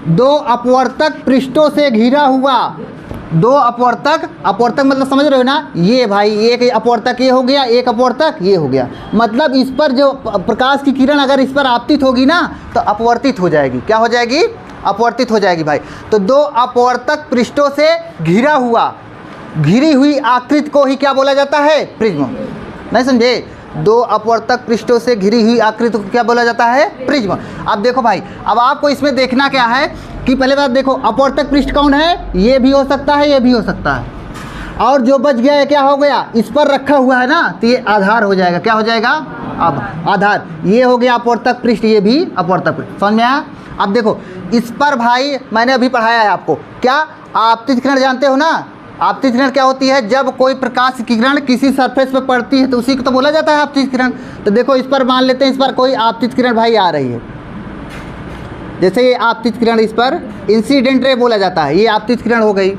दो अपवर्तक पृष्ठों से घिरा हुआ, दो अपवर्तक, अपवर्तक मतलब समझ रहे हो ना, ये भाई एक अपवर्तक ये हो गया, एक अपवर्तक ये हो गया, मतलब इस पर जो प्रकाश की किरण अगर इस पर आपतित होगी ना तो अपवर्तित हो जाएगी। क्या हो जाएगी? अपवर्तित हो जाएगी भाई। तो दो अपवर्तक पृष्ठों से घिरा हुआ, घिरी हुई आकृति को ही क्या बोला जाता है? प्रिज्म। नहीं समझे? दो अपवर्तक पृष्ठों से घिरी हुई आकृति को क्या बोला जाता है? प्रिज्म। अब देखो भाई, अब आपको इसमें देखना क्या है कि पहले बात देखो, अपवर्तक पृष्ठ कौन है? ये भी हो सकता है, ये भी हो सकता है, और जो बच गया है क्या हो गया? इस पर रखा हुआ है ना, तो ये आधार हो जाएगा। क्या हो जाएगा? अब आधार। ये हो गया अपवर्तक पृष्ठ, ये भी अपवर्तक पृष्ठ। समझ में आया? अब देखो इस पर भाई मैंने अभी पढ़ाया है आपको, क्या आपतित किरण जानते हो ना? आपतित किरण क्या होती है? जब कोई प्रकाश की किरण किसी सरफेस पर पड़ती है तो उसी को तो बोला जाता है आपतित किरण। तो देखो इस पर मान लेते हैं, इस पर कोई आपतित किरण भाई आ रही है, जैसे ये आपतित किरण, इस पर इंसिडेंट रे बोला जाता है, ये आपतित किरण हो गई।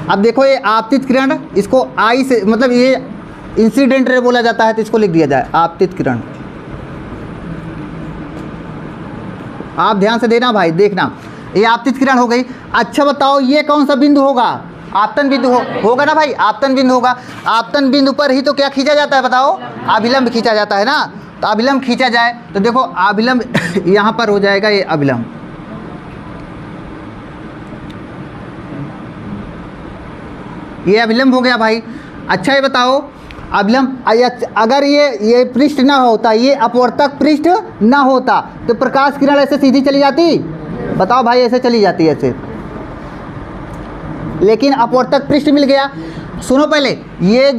अब देखो ये आपतित किरण, इसको आई से मतलब ये इंसिडेंट रे बोला जाता है, तो इसको लिख दिया जाए आपतित किरण। आप ध्यान से देना भाई, देखना, ये आपतित किरण हो गई। अच्छा बताओ ये कौन सा बिंदु होगा? आपतन बिंदु होगा ना भाई, आपतन बिंदु होगा। आपतन बिंदु पर ही तो क्या खींचा जाता है बताओ? अभिलंब खींचा जाता है ना। तो अभिलंब खींचा जाए तो देखो अभिलंब यहाँ पर हो जाएगा, ये अभिलंब, ये अभिलंब हो गया भाई। अच्छा ये बताओ अभिलंब, अगर ये पृष्ठ ना होता, ये अपवर्तक पृष्ठ ना होता तो प्रकाश किरण ऐसे सीधी चली जाती? बताओ भाई, ऐसे चली जाती ऐसे, लेकिन अपवर्तक पृष्ठ मिल गया। सुनो पहले, ये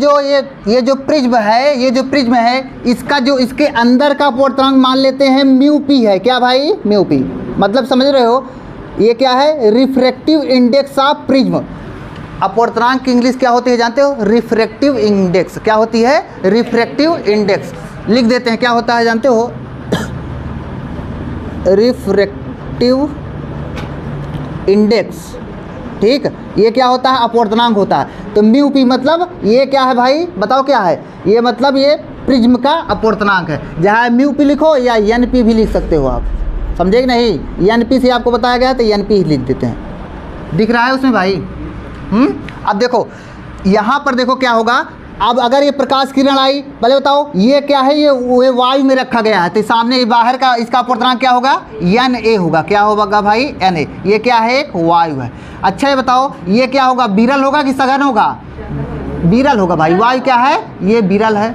जो प्रिज्म है, ये जो प्रिज्म है, इसका जो इसके अंदर का अपवर्तनांक मान लेते हैं म्यू पी है। क्या भाई? Mu P. मतलब समझ रहे हो ये क्या है? Refractive index of prism. अपवर्तनांक की इंग्लिश क्या होती है जानते हो? Refractive index. क्या होती है? Refractive index. लिख देते हैं क्या होता है जानते हो? Refractive index. ठीक, ये क्या होता है? अपवर्तनांक होता है। तो म्यू पी मतलब ये क्या है भाई? बताओ क्या है ये? मतलब ये प्रिज्म का अपवर्तनांक है। जहाँ म्यू पी लिखो या एन पी भी लिख सकते हो आप, समझे कि नहीं? एन पी से आपको बताया गया तो एन पी ही लिख देते हैं। दिख रहा है उसमें भाई? अब देखो यहाँ पर देखो क्या होगा। अब अगर ये प्रकाश किरण आई, पहले बताओ ये क्या है? ये वायु में रखा गया है, तो सामने बाहर का इसका अपवर्तनांक क्या होगा? एन ए होगा। क्या होगा भाई? N A. ये क्या है? एक वायु है। अच्छा ये बताओ ये क्या होगा? विरल होगा कि सघन होगा? विरल होगा भाई। वायु क्या है? ये विरल है,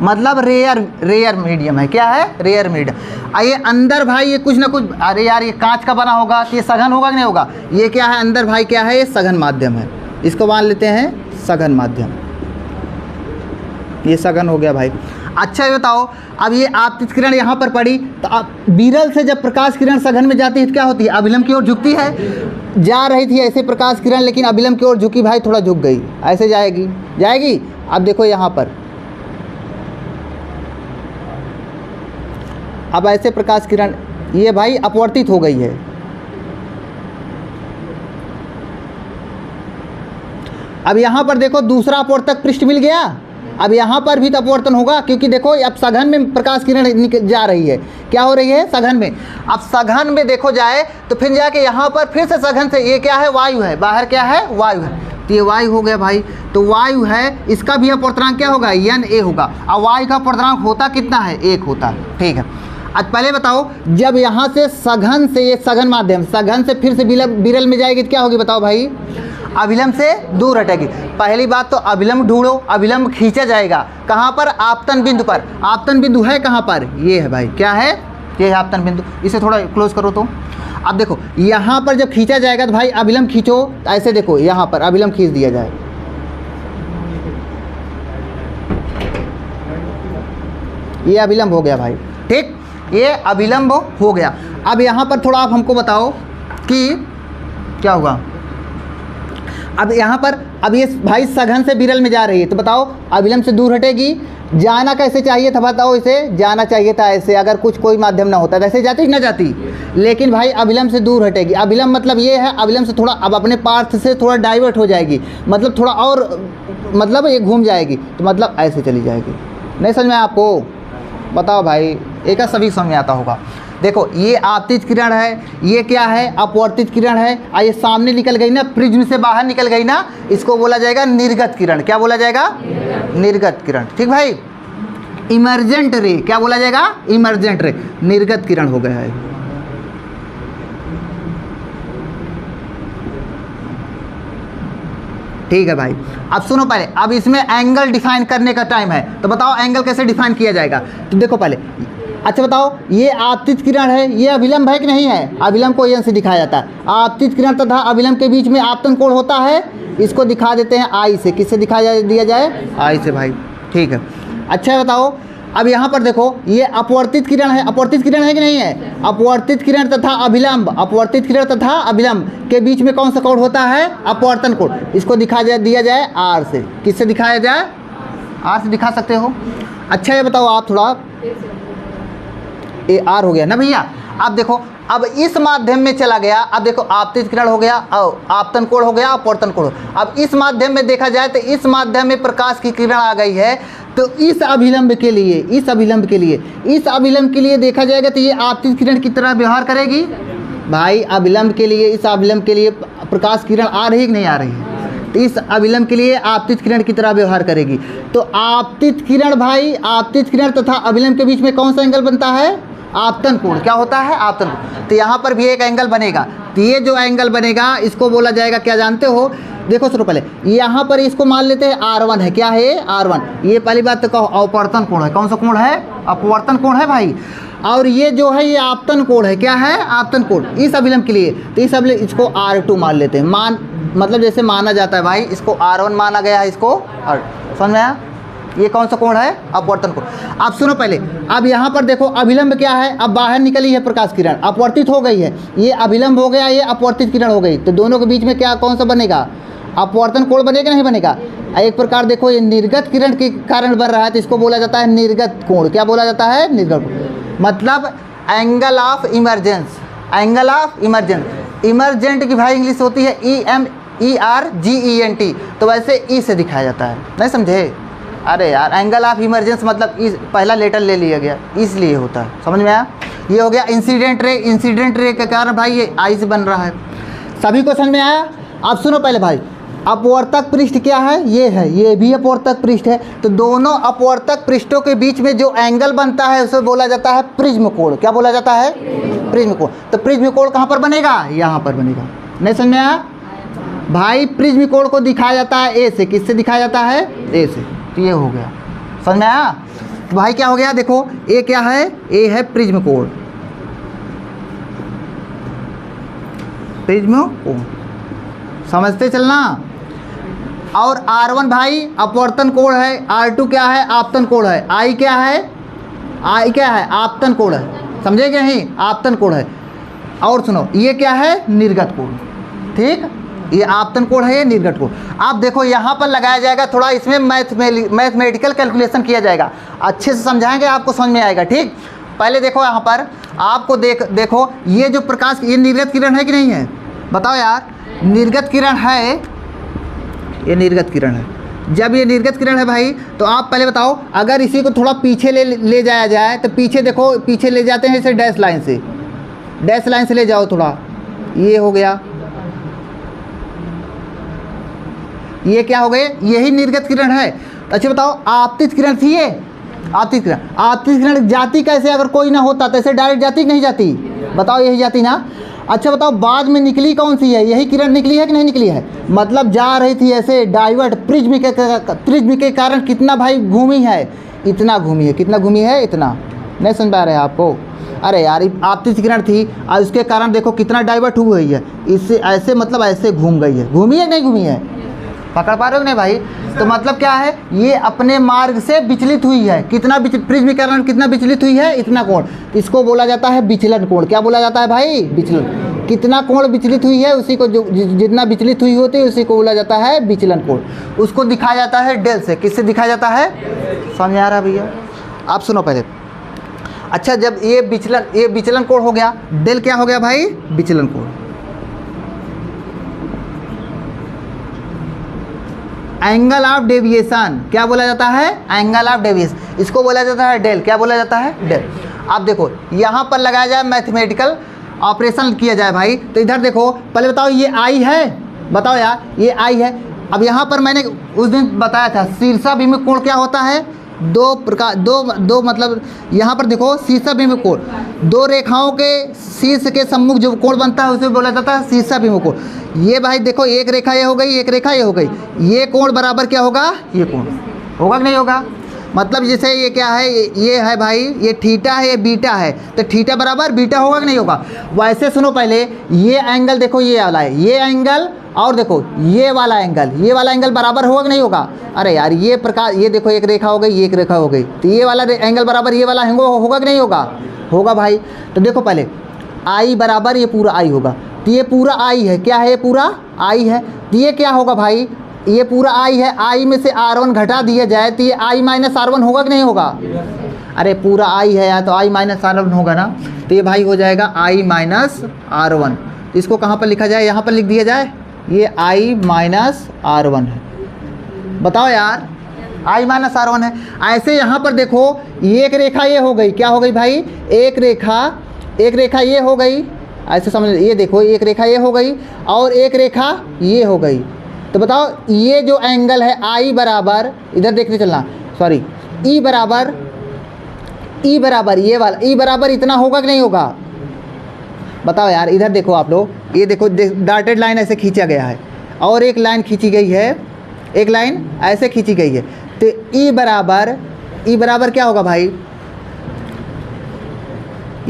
मतलब रेयर मीडियम है। क्या है? Rare medium. ये अंदर भाई ये कुछ ना कुछ, अरे यार ये कांच का बना होगा, तो ये सघन होगा कि नहीं होगा? ये क्या है अंदर भाई? क्या है? ये सघन माध्यम है। इसको मान लेते हैं सघन माध्यम। ये सघन हो गया भाई। अच्छा ये बताओ, अब ये आपतित किरण यहाँ पर पड़ी, तो अब विरल से जब प्रकाश किरण सघन में जाती है तो क्या होती है? अभिलंब की ओर झुकती है। जा रही थी ऐसे प्रकाश किरण, लेकिन अभिलंब की ओर झुकी भाई, थोड़ा झुक गई, ऐसे जाएगी। अब देखो यहाँ पर, अब ऐसे प्रकाश किरण ये भाई अपवर्तित हो गई है। अब यहाँ पर देखो दूसरा अपवर्तक पृष्ठ मिल गया। अब यहाँ पर भी तो अपवर्तन होगा, क्योंकि देखो अब सघन में प्रकाश किरण जा रही है। क्या हो रही है? सघन में। अब सघन में देखो जाए तो फिर जाके यहाँ पर फिर से सघन से, ये क्या है? वायु है। बाहर क्या है? वायु है। तो ये वायु हो गया भाई। तो वायु है, इसका भी अपवर्तनांक क्या होगा? एन ए होगा। अब वायु का अपवर्तनांक होता कितना है? 1 होता है। ठीक है। अब पहले बताओ, जब यहाँ से सघन से, ये सघन माध्यम, सघन से फिर से विरल में जाएगी तो क्या होगी बताओ भाई? अभिलंब से दूर हटेगी। पहली बात तो अभिलंब ढूंढो, अभिलंब खींचा जाएगा कहाँ पर? आपतन बिंदु पर। आपतन बिंदु है कहाँ पर? ये है भाई। क्या है? ये है आपतन बिंदु। इसे थोड़ा क्लोज करो तो। अब देखो यहाँ पर जब खींचा जाएगा तो भाई अभिलंब खींचो, ऐसे देखो यहाँ पर अभिलंब खींच दिया जाए। ये अभिलंब हो गया भाई। ठीक, ये अभिलंब हो गया। अब यहाँ पर थोड़ा आप हमको बताओ कि क्या होगा। अब यहाँ पर, अब ये भाई सघन से विरल में जा रही है, तो बताओ अभिलंब से दूर हटेगी। जाना कैसे चाहिए था बताओ? इसे जाना चाहिए था ऐसे, अगर कुछ कोई माध्यम ना होता वैसे जाती ना जाती, लेकिन भाई अभिलंब से दूर हटेगी। अभिलंब मतलब ये है, अभिलंब से थोड़ा अब अपने पार्थ से थोड़ा डाइवर्ट हो जाएगी, मतलब थोड़ा और, मतलब ये घूम जाएगी, तो मतलब ऐसे चली जाएगी। नहीं समझ में आपको? बताओ भाई, एक सभी समझ में आता होगा। देखो ये आपतित किरण है, ये क्या है, अपवर्तित किरण है, और ये सामने निकल गई ना, प्रिज्म से बाहर निकल गई ना, इसको बोला जाएगा निर्गत किरण। क्या बोला जाएगा? निर्गत किरण। ठीक भाई। इमर्जेंट रे, क्या बोला जाएगा? इमर्जेंट रे, निर्गत किरण हो गया है। ठीक है भाई। अब सुनो पहले, अब इसमें एंगल डिफाइन करने का टाइम है, तो बताओ एंगल कैसे डिफाइन किया जाएगा। तो देखो पहले, अच्छा बताओ, ये आपतित किरण है, ये अभिलंब है कि नहीं है? अभिलंब को एन से दिखाया जाता है। आपतित किरण तथा अभिलंब के बीच में आपतन कोण होता है, इसको दिखा देते हैं आई से। किससे दिखाया दिया जाए? आई से भाई। ठीक है। अच्छा बताओ, अब यहाँ पर देखो, ये अपवर्तित किरण है, अपवर्तित किरण है कि नहीं है? अपवर्तित किरण तथा अभिलंब, अपवर्तित किरण तथा अभिलंब के बीच में कौन सा कोण होता है? अपवर्तन कोण। इसको दिया जाए आर से। किससे दिखाया जाए? आर से दिखा सकते हो। अच्छा ये बताओ आप थोड़ा, ये आर हो गया ना भैया। अब देखो, अब इस माध्यम में चला गया, अब देखो आपतित किरण हो गया और आपतन कोण हो गया, अपवर्तन कोण। अब इस माध्यम में देखा जाए तो इस माध्यम में प्रकाश की किरण आ गई है, तो इस अभिलंब के लिए, इस अभिलंब के लिए, इस अभिलंब के लिए देखा जाएगा तो ये आपतित किरण की तरह व्यवहार करेगी भाई। अभिलंब के लिए, इस अभिलंब के लिए प्रकाश किरण आ रही कि नहीं आ रही है? तो इस अभिलंब के लिए आपतित किरण की तरह व्यवहार करेगी। तो आपतित किरण भाई, आपतित किरण तथा अभिलंब के बीच में कौन सा एंगल बनता है? आपतन कोण। क्या होता है? आपतन कोण। तो यहाँ पर भी एक एंगल बनेगा, तो ये जो एंगल बनेगा इसको बोला जाएगा, क्या जानते हो? देखो सुनो पहले, यहाँ पर इसको मान लेते हैं R1 है। क्या है? R1। ये पहली बात तो कहो, अपवर्तन कोण है। कौन सा कोण है? अपवर्तन कोण है भाई। और ये जो है, ये आपतन कोण है। क्या है? आपतन कोण इस अभिलंब के लिए। तो इस अभिलंब, इसको R2 मान लेते हैं। मतलब जैसे माना जाता है भाई, इसको R1 माना गया है, इसको R। समझ में आया? ये कौन सा कोण है? अपवर्तन कोण। अब सुनो पहले, अब यहाँ पर देखो अभिलंब क्या है? अब बाहर निकली है प्रकाश किरण, अपवर्तित हो गई है। ये अभिलंब हो गया, ये अपवर्तित किरण हो गई, तो दोनों के बीच में क्या, कौन सा बनेगा? अपवर्तन कोण बनेगा नहीं बनेगा? एक प्रकार देखो, ये निर्गत किरण के कारण बन रहा है, तो इसको बोला जाता है निर्गत कोण। क्या बोला जाता है? निर्गत कोण। मतलब angle of emergence, angle of emergence. Emergent की भाई इंग्लिश होती है EMERGENT, तो वैसे ई से दिखाया जाता है। नहीं समझे? अरे यार, एंगल ऑफ इमरजेंस मतलब इस पहला लेटर ले लिया गया, इसलिए होता है। समझ में आया? ये हो गया इंसिडेंट रे। इंसिडेंट रे के कारण भाई ये आई से बन रहा है। सभी को समझ में आया? अब सुनो पहले भाई, अपवर्तक पृष्ठ क्या है? ये है, ये भी अपवर्तक पृष्ठ है। तो दोनों अपवर्तक पृष्ठों के बीच में जो एंगल बनता है उसे बोला जाता है प्रिज्म कोण। क्या बोला जाता है? प्रिज्म कोण। तो प्रिज्म कोण कहाँ पर बनेगा? यहाँ पर बनेगा। नहीं समझ में आया भाई? प्रिज्म कोण को दिखाया जाता है ए से। किससे दिखाया जाता है? ए से। तो ये हो गया। समझ में आया? तो भाई क्या हो गया? देखो, ए क्या है? ए है प्रिज्म कोण। प्रिज्म कोण समझते चलना। और R1 भाई अपवर्तन कोण है, R2 क्या है? आपतन कोण है, I क्या है? I क्या है? आपतन कोण है। समझे क्या? नहीं, आपतन कोण है। और सुनो, ये क्या है? निर्गत कोण। ठीक, ये आपतन कोण है, ये निर्गत कोण। आप देखो यहाँ पर लगाया जाएगा थोड़ा, इसमें मैथमेटिकल कैलकुलेशन किया जाएगा, अच्छे से समझाएंगे, आपको समझ में आएगा। ठीक, पहले देखो यहाँ पर आपको देखो, ये जो प्रकाश, ये निर्गत किरण है कि नहीं है? बताओ यार, निर्गत किरण है, ये निर्गत किरण है। जब ये निर्गत किरण है भाई, तो आप पहले बताओ, अगर इसी को थोड़ा पीछे ले जाया जाए, तो पीछे देखो, पीछे ले जाते हैं इसे डैश लाइन से ले जाओ थोड़ा, ये हो गया। ये क्या हो गए? यही निर्गत किरण है। अच्छा बताओ, आपतित किरण थी ये? आपतित किरण जाती कैसे? अगर कोई ना होता तो ऐसे डायरेक्ट जाती कि नहीं जाती? बताओ, यही जाती ना। अच्छा बताओ, बाद में निकली कौन सी है? यही किरण निकली है कि नहीं निकली है? मतलब जा रही थी ऐसे डाइवर्ट, प्रिज्म के कारण कितना भाई घूमी है? इतना घूमी है। कितना घूमी है? इतना। नहीं समझ पा रहे हैं आपको? अरे यार, आपतित किरण थी और उसके कारण देखो कितना डाइवर्ट हुई है, इससे ऐसे मतलब ऐसे घूम गई है। घूमी है नहीं घूमी है? पकड़ पा रहे हो नहीं भाई? तो मतलब क्या है? ये अपने मार्ग से विचलित हुई है। कितना प्रिज्म के कारण कितना विचलित हुई है? इतना कोण। इसको बोला जाता है विचलन कोण। क्या बोला जाता है भाई? विचलन। कितना कोण विचलित हुई है, उसी को जितना विचलित हुई होती है उसी को बोला जाता है विचलन कोण। उसको दिखाया जाता है डेल से। किससे दिखाया जाता है? समझ आ रहा भैया? आप सुनो पहले। अच्छा, जब ये विचलन कोण हो गया, डेल क्या हो गया भाई? विचलन कोण। एंगल ऑफ डेविएशन क्या बोला जाता है? एंगल ऑफ डेविएशन, इसको बोला जाता है डेल। क्या बोला जाता है? डेल। अब देखो यहाँ पर लगाया जाए मैथमेटिकल ऑपरेशन किया जाए भाई, तो इधर देखो पहले बताओ ये आई है, बताओ यार ये आई है। अब यहाँ पर मैंने उस दिन बताया था शीर्षाभिमुख कोण क्या होता है, दो प्रकार दो मतलब यहाँ पर देखो शीर्षाभिमुख कोण, दो रेखाओं के शीर्ष के सम्मुख जो कोण बनता है उसे बोला जाता है शीर्षाभिमुख कोण। ये भाई देखो एक रेखा ये हो गई, एक रेखा ये हो गई, ये कोण बराबर क्या होगा, ये कोण होगा कि नहीं होगा। मतलब जैसे ये क्या है, ये है भाई ये थीटा है, ये बीटा है, तो थीटा बराबर बीटा होगा कि नहीं होगा। वैसे सुनो पहले ये एंगल देखो ये वाला है, ये एंगल और देखो ये वाला एंगल बराबर होगा कि नहीं होगा। अरे यार ये प्रकार ये देखो एक रेखा हो गई, ये एक रेखा हो गई, तो ये वाला एंगल बराबर ये वाला होगा कि नहीं होगा, होगा भाई। तो देखो पहले आई बराबर ये पूरा आई होगा, तो ये पूरा आई है, क्या है ये पूरा आई है, तो ये क्या होगा भाई, ये पूरा आई है, आई में से R1 घटा दिया जाए तो ये I माइनस R1 होगा कि नहीं होगा। अरे पूरा आई है यार, तो I माइनस R1 होगा ना, तो ये भाई हो जाएगा I माइनस R1। तो इसको कहाँ पर लिखा जाए, यहाँ पर लिख दिया जाए, ये I माइनस R1 है। बताओ यार I माइनस R1 है। ऐसे यहाँ पर देखो ये एक रेखा ये हो गई, क्या हो गई भाई, एक रेखा ये हो गई, ऐसे समझ, ये देखो एक रेखा ये हो गई और एक रेखा ये हो गई। तो बताओ ये जो एंगल है I बराबर, इधर देखते चलना, सॉरी E बराबर ये वाला E बराबर इतना होगा कि नहीं होगा। बताओ यार इधर देखो आप लोग, ये देखो डॉटेड लाइन ऐसे खींचा गया है और एक लाइन खींची गई है, एक लाइन ऐसे खींची गई है, तो E बराबर क्या होगा भाई,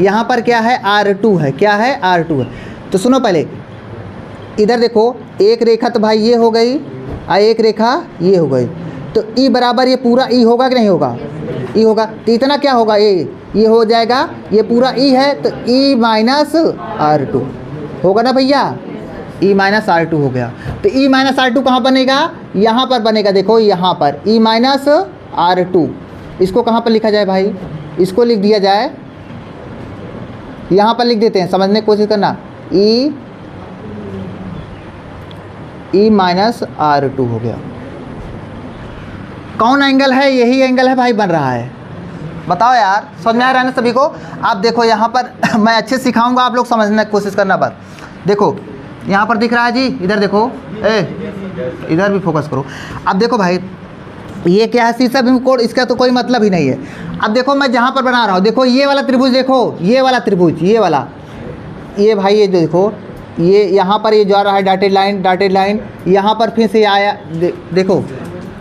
यहाँ पर क्या है R2 है, क्या है R2 है। तो सुनो पहले इधर देखो एक रेखा तो भाई ये हो गई और एक रेखा ये हो गई, तो E बराबर ये पूरा E होगा कि नहीं होगा, E होगा। तो इतना क्या होगा, ये हो जाएगा, ये पूरा E है तो E माइनस R2 होगा ना भैया, E माइनस R2 हो गया। तो E माइनस R2 कहाँ बनेगा, यहाँ पर बनेगा, देखो यहाँ पर E माइनस R2। इसको कहाँ पर लिखा जाए भाई, इसको लिख दिया जाए, यहाँ पर लिख देते हैं, समझने की कोशिश करना, E माइनस R2 हो गया। कौन एंगल है, यही एंगल है भाई बन रहा है। बताओ यार समझ में आ रहा है ना सभी को। आप देखो यहाँ पर मैं अच्छे से सिखाऊंगा, आप लोग समझने की कोशिश करना। बस देखो यहाँ पर दिख रहा है जी, इधर देखो, इधर भी फोकस करो। अब देखो भाई ये क्या है, शीर्षाभिमुख कोण, इसका तो कोई मतलब ही नहीं है। अब देखो मैं जहाँ पर बना रहा हूँ, देखो ये वाला त्रिभुज, देखो ये वाला त्रिभुज, ये वाला, ये भाई ये देखो ये यहाँ पर ये जा रहा है डॉटेड लाइन, यहाँ पर फिर से आया, देखो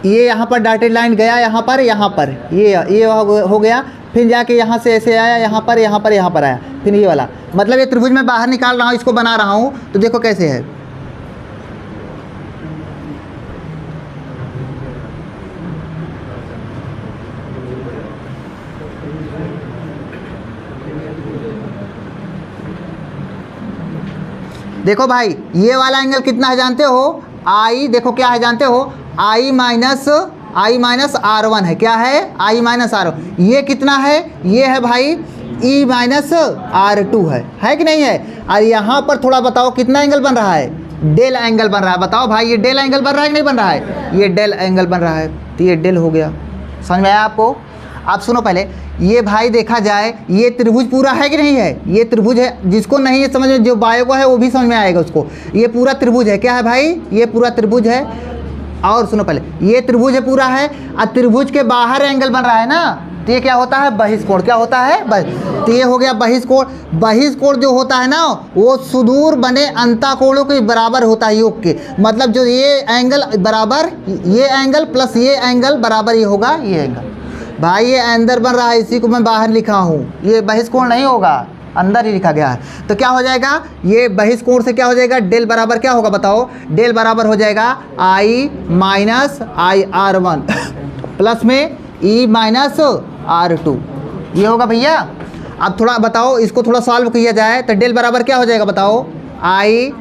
ये यहाँ पर डॉटेड लाइन गया, यहाँ पर ये हो गया, फिर जाके यहाँ से ऐसे आया, यहाँ पर आया, फिर ये वाला, मतलब ये त्रिभुज मैं बाहर निकाल रहा हूँ, इसको बना रहा हूँ, तो देखो कैसे है। देखो भाई ये वाला एंगल कितना है जानते हो, I, देखो क्या है जानते हो, I माइनस R1 है, क्या है I माइनस R1। ये कितना है, ये है भाई E माइनस R2 है कि नहीं है। और यहाँ पर थोड़ा बताओ कितना एंगल बन रहा है, डेल एंगल बन रहा है। बताओ भाई ये डेल एंगल बन रहा है कि नहीं बन रहा है, ये डेल एंगल बन रहा है, तो ये डेल हो गया। समझ में आया आपको। आप सुनो पहले, ये भाई देखा जाए ये त्रिभुज पूरा है कि नहीं है, ये त्रिभुज है, जिसको नहीं है समझ में, जो बायो को है वो भी समझ में आएगा उसको। ये पूरा त्रिभुज है, क्या है भाई, ये पूरा त्रिभुज है। और सुनो पहले, ये त्रिभुज है पूरा है, और त्रिभुज के बाहर एंगल बन रहा है ना, तो ये क्या होता है, बहिष्कोण। क्या होता है, तो ये हो गया बहिष्कोण। बहिष्कोण जो होता है ना, वो सुदूर बने अंतःकोणों के बराबर होता है, योग के। मतलब जो ये एंगल बराबर, ये एंगल प्लस ये एंगल बराबर ये होगा, ये एंगल। भाई ये अंदर बन रहा है, इसी को मैं बाहर लिखा हूँ, ये बहिष्कोण नहीं होगा, अंदर ही लिखा गया है। तो क्या हो जाएगा, ये बहिष्कोण से क्या हो जाएगा, डेल बराबर क्या होगा बताओ, डेल बराबर हो जाएगा I माइनस IR1 प्लस में E माइनस R2, ये होगा भैया। अब थोड़ा बताओ, इसको थोड़ा सॉल्व किया जाए तो डेल बराबर क्या हो जाएगा बताओ, I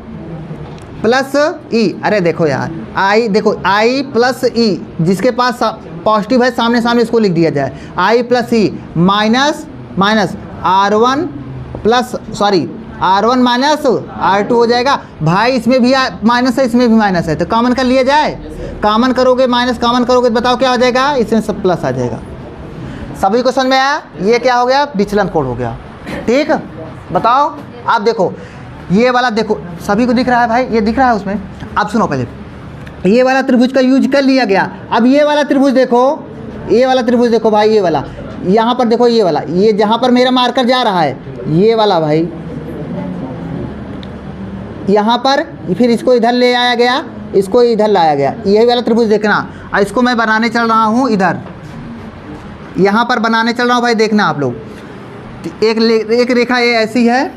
प्लस E। अरे देखो यार I, देखो I प्लस E, जिसके पास पॉजिटिव है सामने सामने इसको लिख दिया जाए, I plus E minus R1 plus R1 minus R2 हो जाएगा। भाई इसमें भी माइनस है, इसमें भी माइनस है, तो कॉमन कर लिया जाए। कॉमन करोगे, माइनस कॉमन करोगे तो बताओ क्या हो जाएगा, इसमें सब प्लस आ जाएगा। सभी को समझ में आया? ये क्या हो गया? विचलन कोण हो गया। ठीक, बताओ आप देखो ये वाला, देखो सभी को दिख रहा है भाई, ये दिख रहा है उसमें। अब सुनो, पहले ये वाला त्रिभुज का यूज कर लिया गया। अब ये वाला त्रिभुज देखो, ये वाला त्रिभुज देखो भाई, ये वाला यहाँ पर देखो, ये वाला, ये जहाँ पर मेरा मार्कर जा रहा है, ये वाला भाई यहाँ पर, फिर इसको इधर ले आया गया, इसको इधर लाया गया, यही वाला त्रिभुज देखना। और इसको मैं बनाने चल रहा हूँ इधर, यहाँ पर बनाने चल रहा हूँ भाई, देखना आप लोग। एक रेखा ये ऐसी है,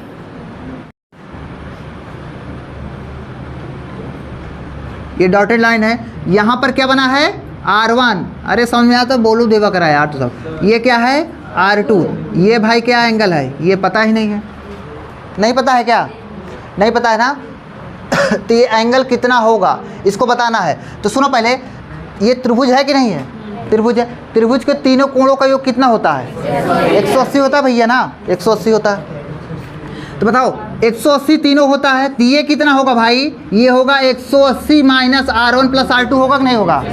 ये डॉटेड लाइन है, यहाँ पर क्या बना है? R1। अरे समझ में आता तो बोलू देवा करा यार तो सब। ये क्या है? R2। ये भाई क्या एंगल है? ये पता ही नहीं है। नहीं पता है क्या? नहीं पता है ना? तो ये एंगल कितना होगा इसको बताना है। तो सुनो पहले, ये त्रिभुज है कि नहीं है? त्रिभुज है। त्रिभुज के तीनों कोणों का योग कितना होता है? 180 होता है भैया ना, 180 होता है। तो बताओ 180 तीनों होता है, तो ये कितना होगा भाई? ये होगा 180 माइनस R1 प्लस R2 होगा कि नहीं होगा?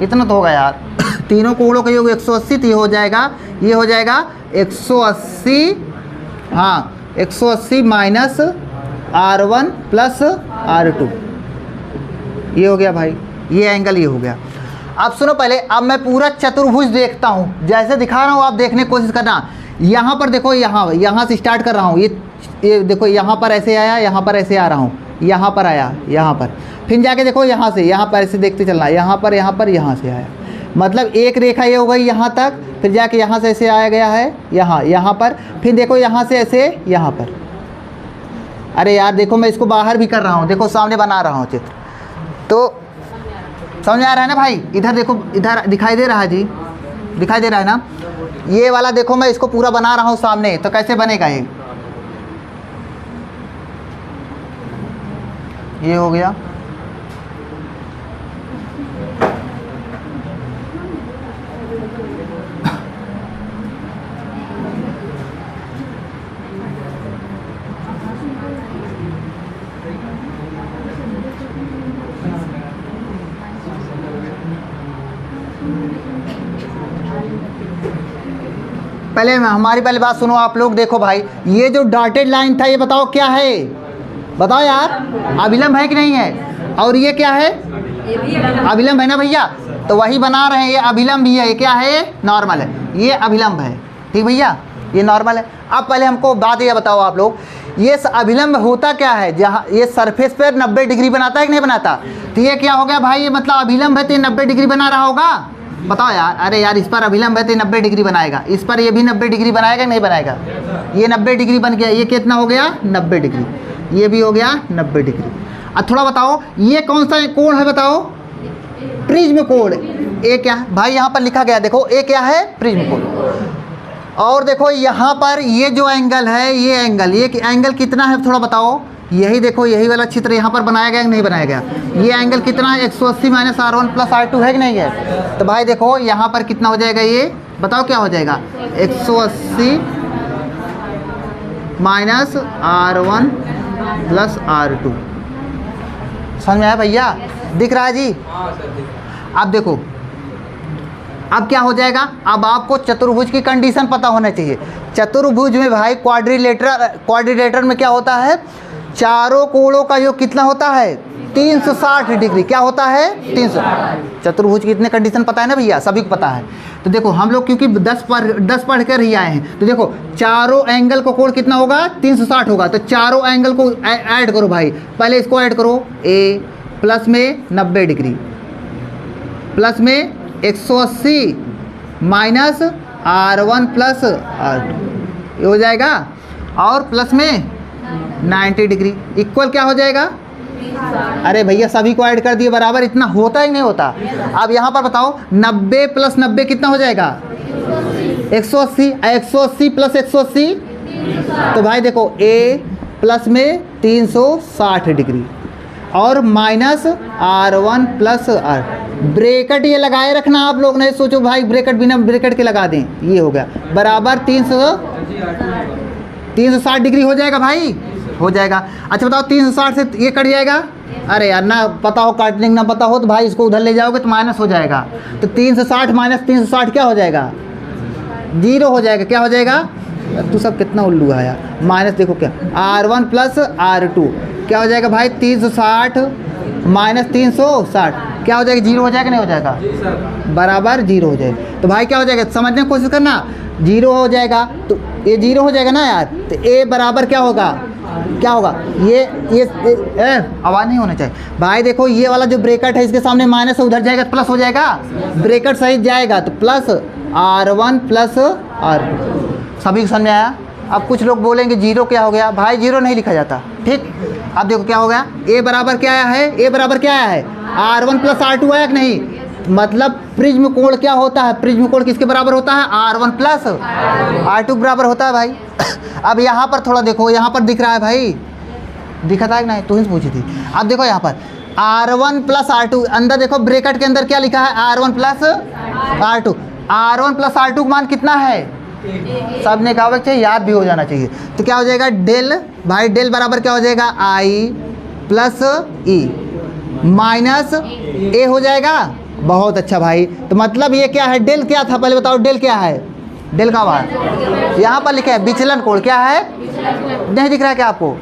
इतना तो होगा यार। तीनों कोणों का योग 180, तो ये हो जाएगा, ये हो जाएगा 180, हाँ 180 माइनस R1 प्लस R2, ये हो गया भाई, ये एंगल ये हो गया। अब सुनो पहले, अब मैं पूरा चतुर्भुज देखता हूँ, जैसे दिखा रहा हूँ आप देखने की कोशिश करना। यहाँ पर देखो, यहाँ से स्टार्ट कर रहा हूँ, ये देखो यहाँ पर ऐसे आया, यहाँ पर ऐसे आ रहा हूँ, यहाँ पर आया, यहाँ पर, फिर जाके देखो यहाँ से, यहाँ पर ऐसे देखते चलना, यहाँ पर, यहाँ से आया, मतलब एक रेखा ये हो गई यहाँ तक, फिर जाके यहाँ से ऐसे आया गया है, यहाँ पर, फिर देखो यहाँ से ऐसे यहाँ पर। अरे यार देखो, मैं इसको बाहर भी कर रहा हूँ, देखो सामने बना रहा हूँ चित्र, तो समझ में आ रहा है ना भाई? इधर देखो, इधर दिखाई दे रहा है जी, दिखाई दे रहा है ना? ये वाला देखो, मैं इसको पूरा बना रहा हूँ सामने, तो कैसे बनेगा ये हो गया। पहले हमारी पहले बात सुनो आप लोग, देखो भाई, ये जो डॉटेड लाइन था, ये बताओ क्या है? बताओ यार, अभिलंब है कि नहीं है? और ये क्या है? अभिलंब है ना भैया? तो वही बना रहे हैं, ये अभिलंब भी है, ये क्या है? नॉर्मल है, ये अभिलंब है। ठीक भैया, ये नॉर्मल है। अब पहले हमको बात ये बताओ आप लोग, ये अभिलंब होता क्या है? जहाँ ये सरफेस पर 90 डिग्री बनाता है कि नहीं बनाता? तो ये क्या हो गया भाई? ये मतलब अभिलंब है तो ये 90 डिग्री बना रहा होगा। बताओ यार, अरे यार इस पर अभिलंब है तो 90 डिग्री बनाएगा, इस पर ये भी 90 डिग्री बनाएगा नहीं बनाएगा? ये 90 डिग्री बन गया, ये कितना हो गया? 90 डिग्री, ये भी हो गया 90 डिग्री। अब थोड़ा बताओ, ये कौन सा कोण है बताओ? प्रिज्म कोण। ये क्या है भाई? यहाँ पर लिखा गया, देखो ये क्या है? प्रिज्म कोण। और देखो यहाँ पर ये जो एंगल है, ये एंगल कितना है थोड़ा बताओ? यही देखो, यही वाला चित्र यहाँ पर बनाया गया कि नहीं बनाया गया? ये एंगल कितना है? 180 माइनस R1 प्लस R2 है कि नहीं है? तो भाई देखो यहाँ पर कितना हो जाएगा? ये बताओ क्या हो जाएगा? 180 माइनस R1 प्लस R2। समझ में आया भैया? दिख रहा है जी? अब देखो, अब क्या हो जाएगा? अब आपको चतुर्भुज की कंडीशन पता होना चाहिए। चतुर्भुज में भाई क्वाड्रिलेटरल में क्या होता है? चारों कोणों का योग कितना होता है? 360 डिग्री। क्या होता है? 300। चतुर्भुज की इतने कंडीशन पता है ना भैया? सभी को पता है। तो देखो हम लोग क्योंकि 10 पढ़ कर ही आए हैं, तो देखो चारों एंगल का कोण कितना होगा? 360 होगा। तो चारों एंगल को ऐड करो भाई, पहले इसको ऐड करो। ए प्लस में 90 डिग्री, प्लस में 180 माइनस R1 प्लस R2, ये हो जाएगा, और प्लस में 90 डिग्री इक्वल क्या हो जाएगा? अरे भैया सभी को ऐड कर दिए बराबर, इतना होता ही नहीं होता। अब यहाँ पर बताओ 90 प्लस 90 कितना हो जाएगा? 180। 180 प्लस 180, तो भाई देखो A प्लस में 360 डिग्री और minus R1 plus R। Bracket ये लगाए रखना आप लोग, नहीं सोचो भाई ब्रैकेट बिना ब्रैकेट के लगा दें। ये हो गया बराबर 360 डिग्री हो जाएगा भाई, हो जाएगा। अच्छा बताओ 360 से ये कट जाएगा? अरे यार ना पता हो काटने ना पता हो तो भाई इसको उधर ले जाओगे तो माइनस हो जाएगा। तो 360 माइनस 360 क्या हो जाएगा? जीरो हो जाएगा। क्या हो जाएगा? तू सब कितना उल्लू है यार। माइनस देखो क्या, R1 प्लस R2 क्या हो जाएगा भाई? 360 माइनस 360 क्या हो जाएगा? जीरो हो जाएगा नहीं हो जाएगा? बराबर जीरो हो जाएगा। तो भाई क्या हो जाएगा समझने की कोशिश करना, जीरो हो जाएगा तो ये जीरो हो जाएगा ना यार। तो ए बराबर क्या होगा? क्या होगा? ये आवाज़ नहीं होना चाहिए भाई। देखो ये वाला जो ब्रैकेट है इसके सामने माइनस है, उधर जाएगा तो प्लस हो जाएगा। ब्रैकेट सही जाएगा तो प्लस R1 प्लस R2। सभी को समझ में आया? अब कुछ लोग बोलेंगे जीरो क्या हो गया? भाई जीरो नहीं लिखा जाता, ठीक। अब देखो क्या हो गया, ए बराबर क्या आया है? ए बराबर क्या आया है? R1 प्लस R2 आया कि नहीं? मतलब प्रिज्म कोण क्या होता है? प्रिज्म कोण किसके बराबर होता है? R1 प्लस R2 बराबर होता है भाई। अब यहाँ पर थोड़ा देखो, यहाँ पर दिख रहा है भाई, दिखा था कि नहीं? तू ही पूछी थी। अब देखो यहाँ पर R1 प्लस R2, अंदर देखो ब्रैकेट के अंदर क्या लिखा है? R1 plus R2। R1 plus R2 का मान कितना है? सब ने कहा चाहिए, याद भी हो जाना चाहिए। तो क्या हो जाएगा? डेल भाई, डेल बराबर क्या हो जाएगा? I प्लस E माइनस ए हो जाएगा। बहुत अच्छा भाई। तो मतलब ये क्या है? डेल क्या था पहले बताओ? डेल क्या है? डेल का मान यहाँ पर लिखा है विचलन कोण। क्या है? नहीं दिख रहा है क्या आपको?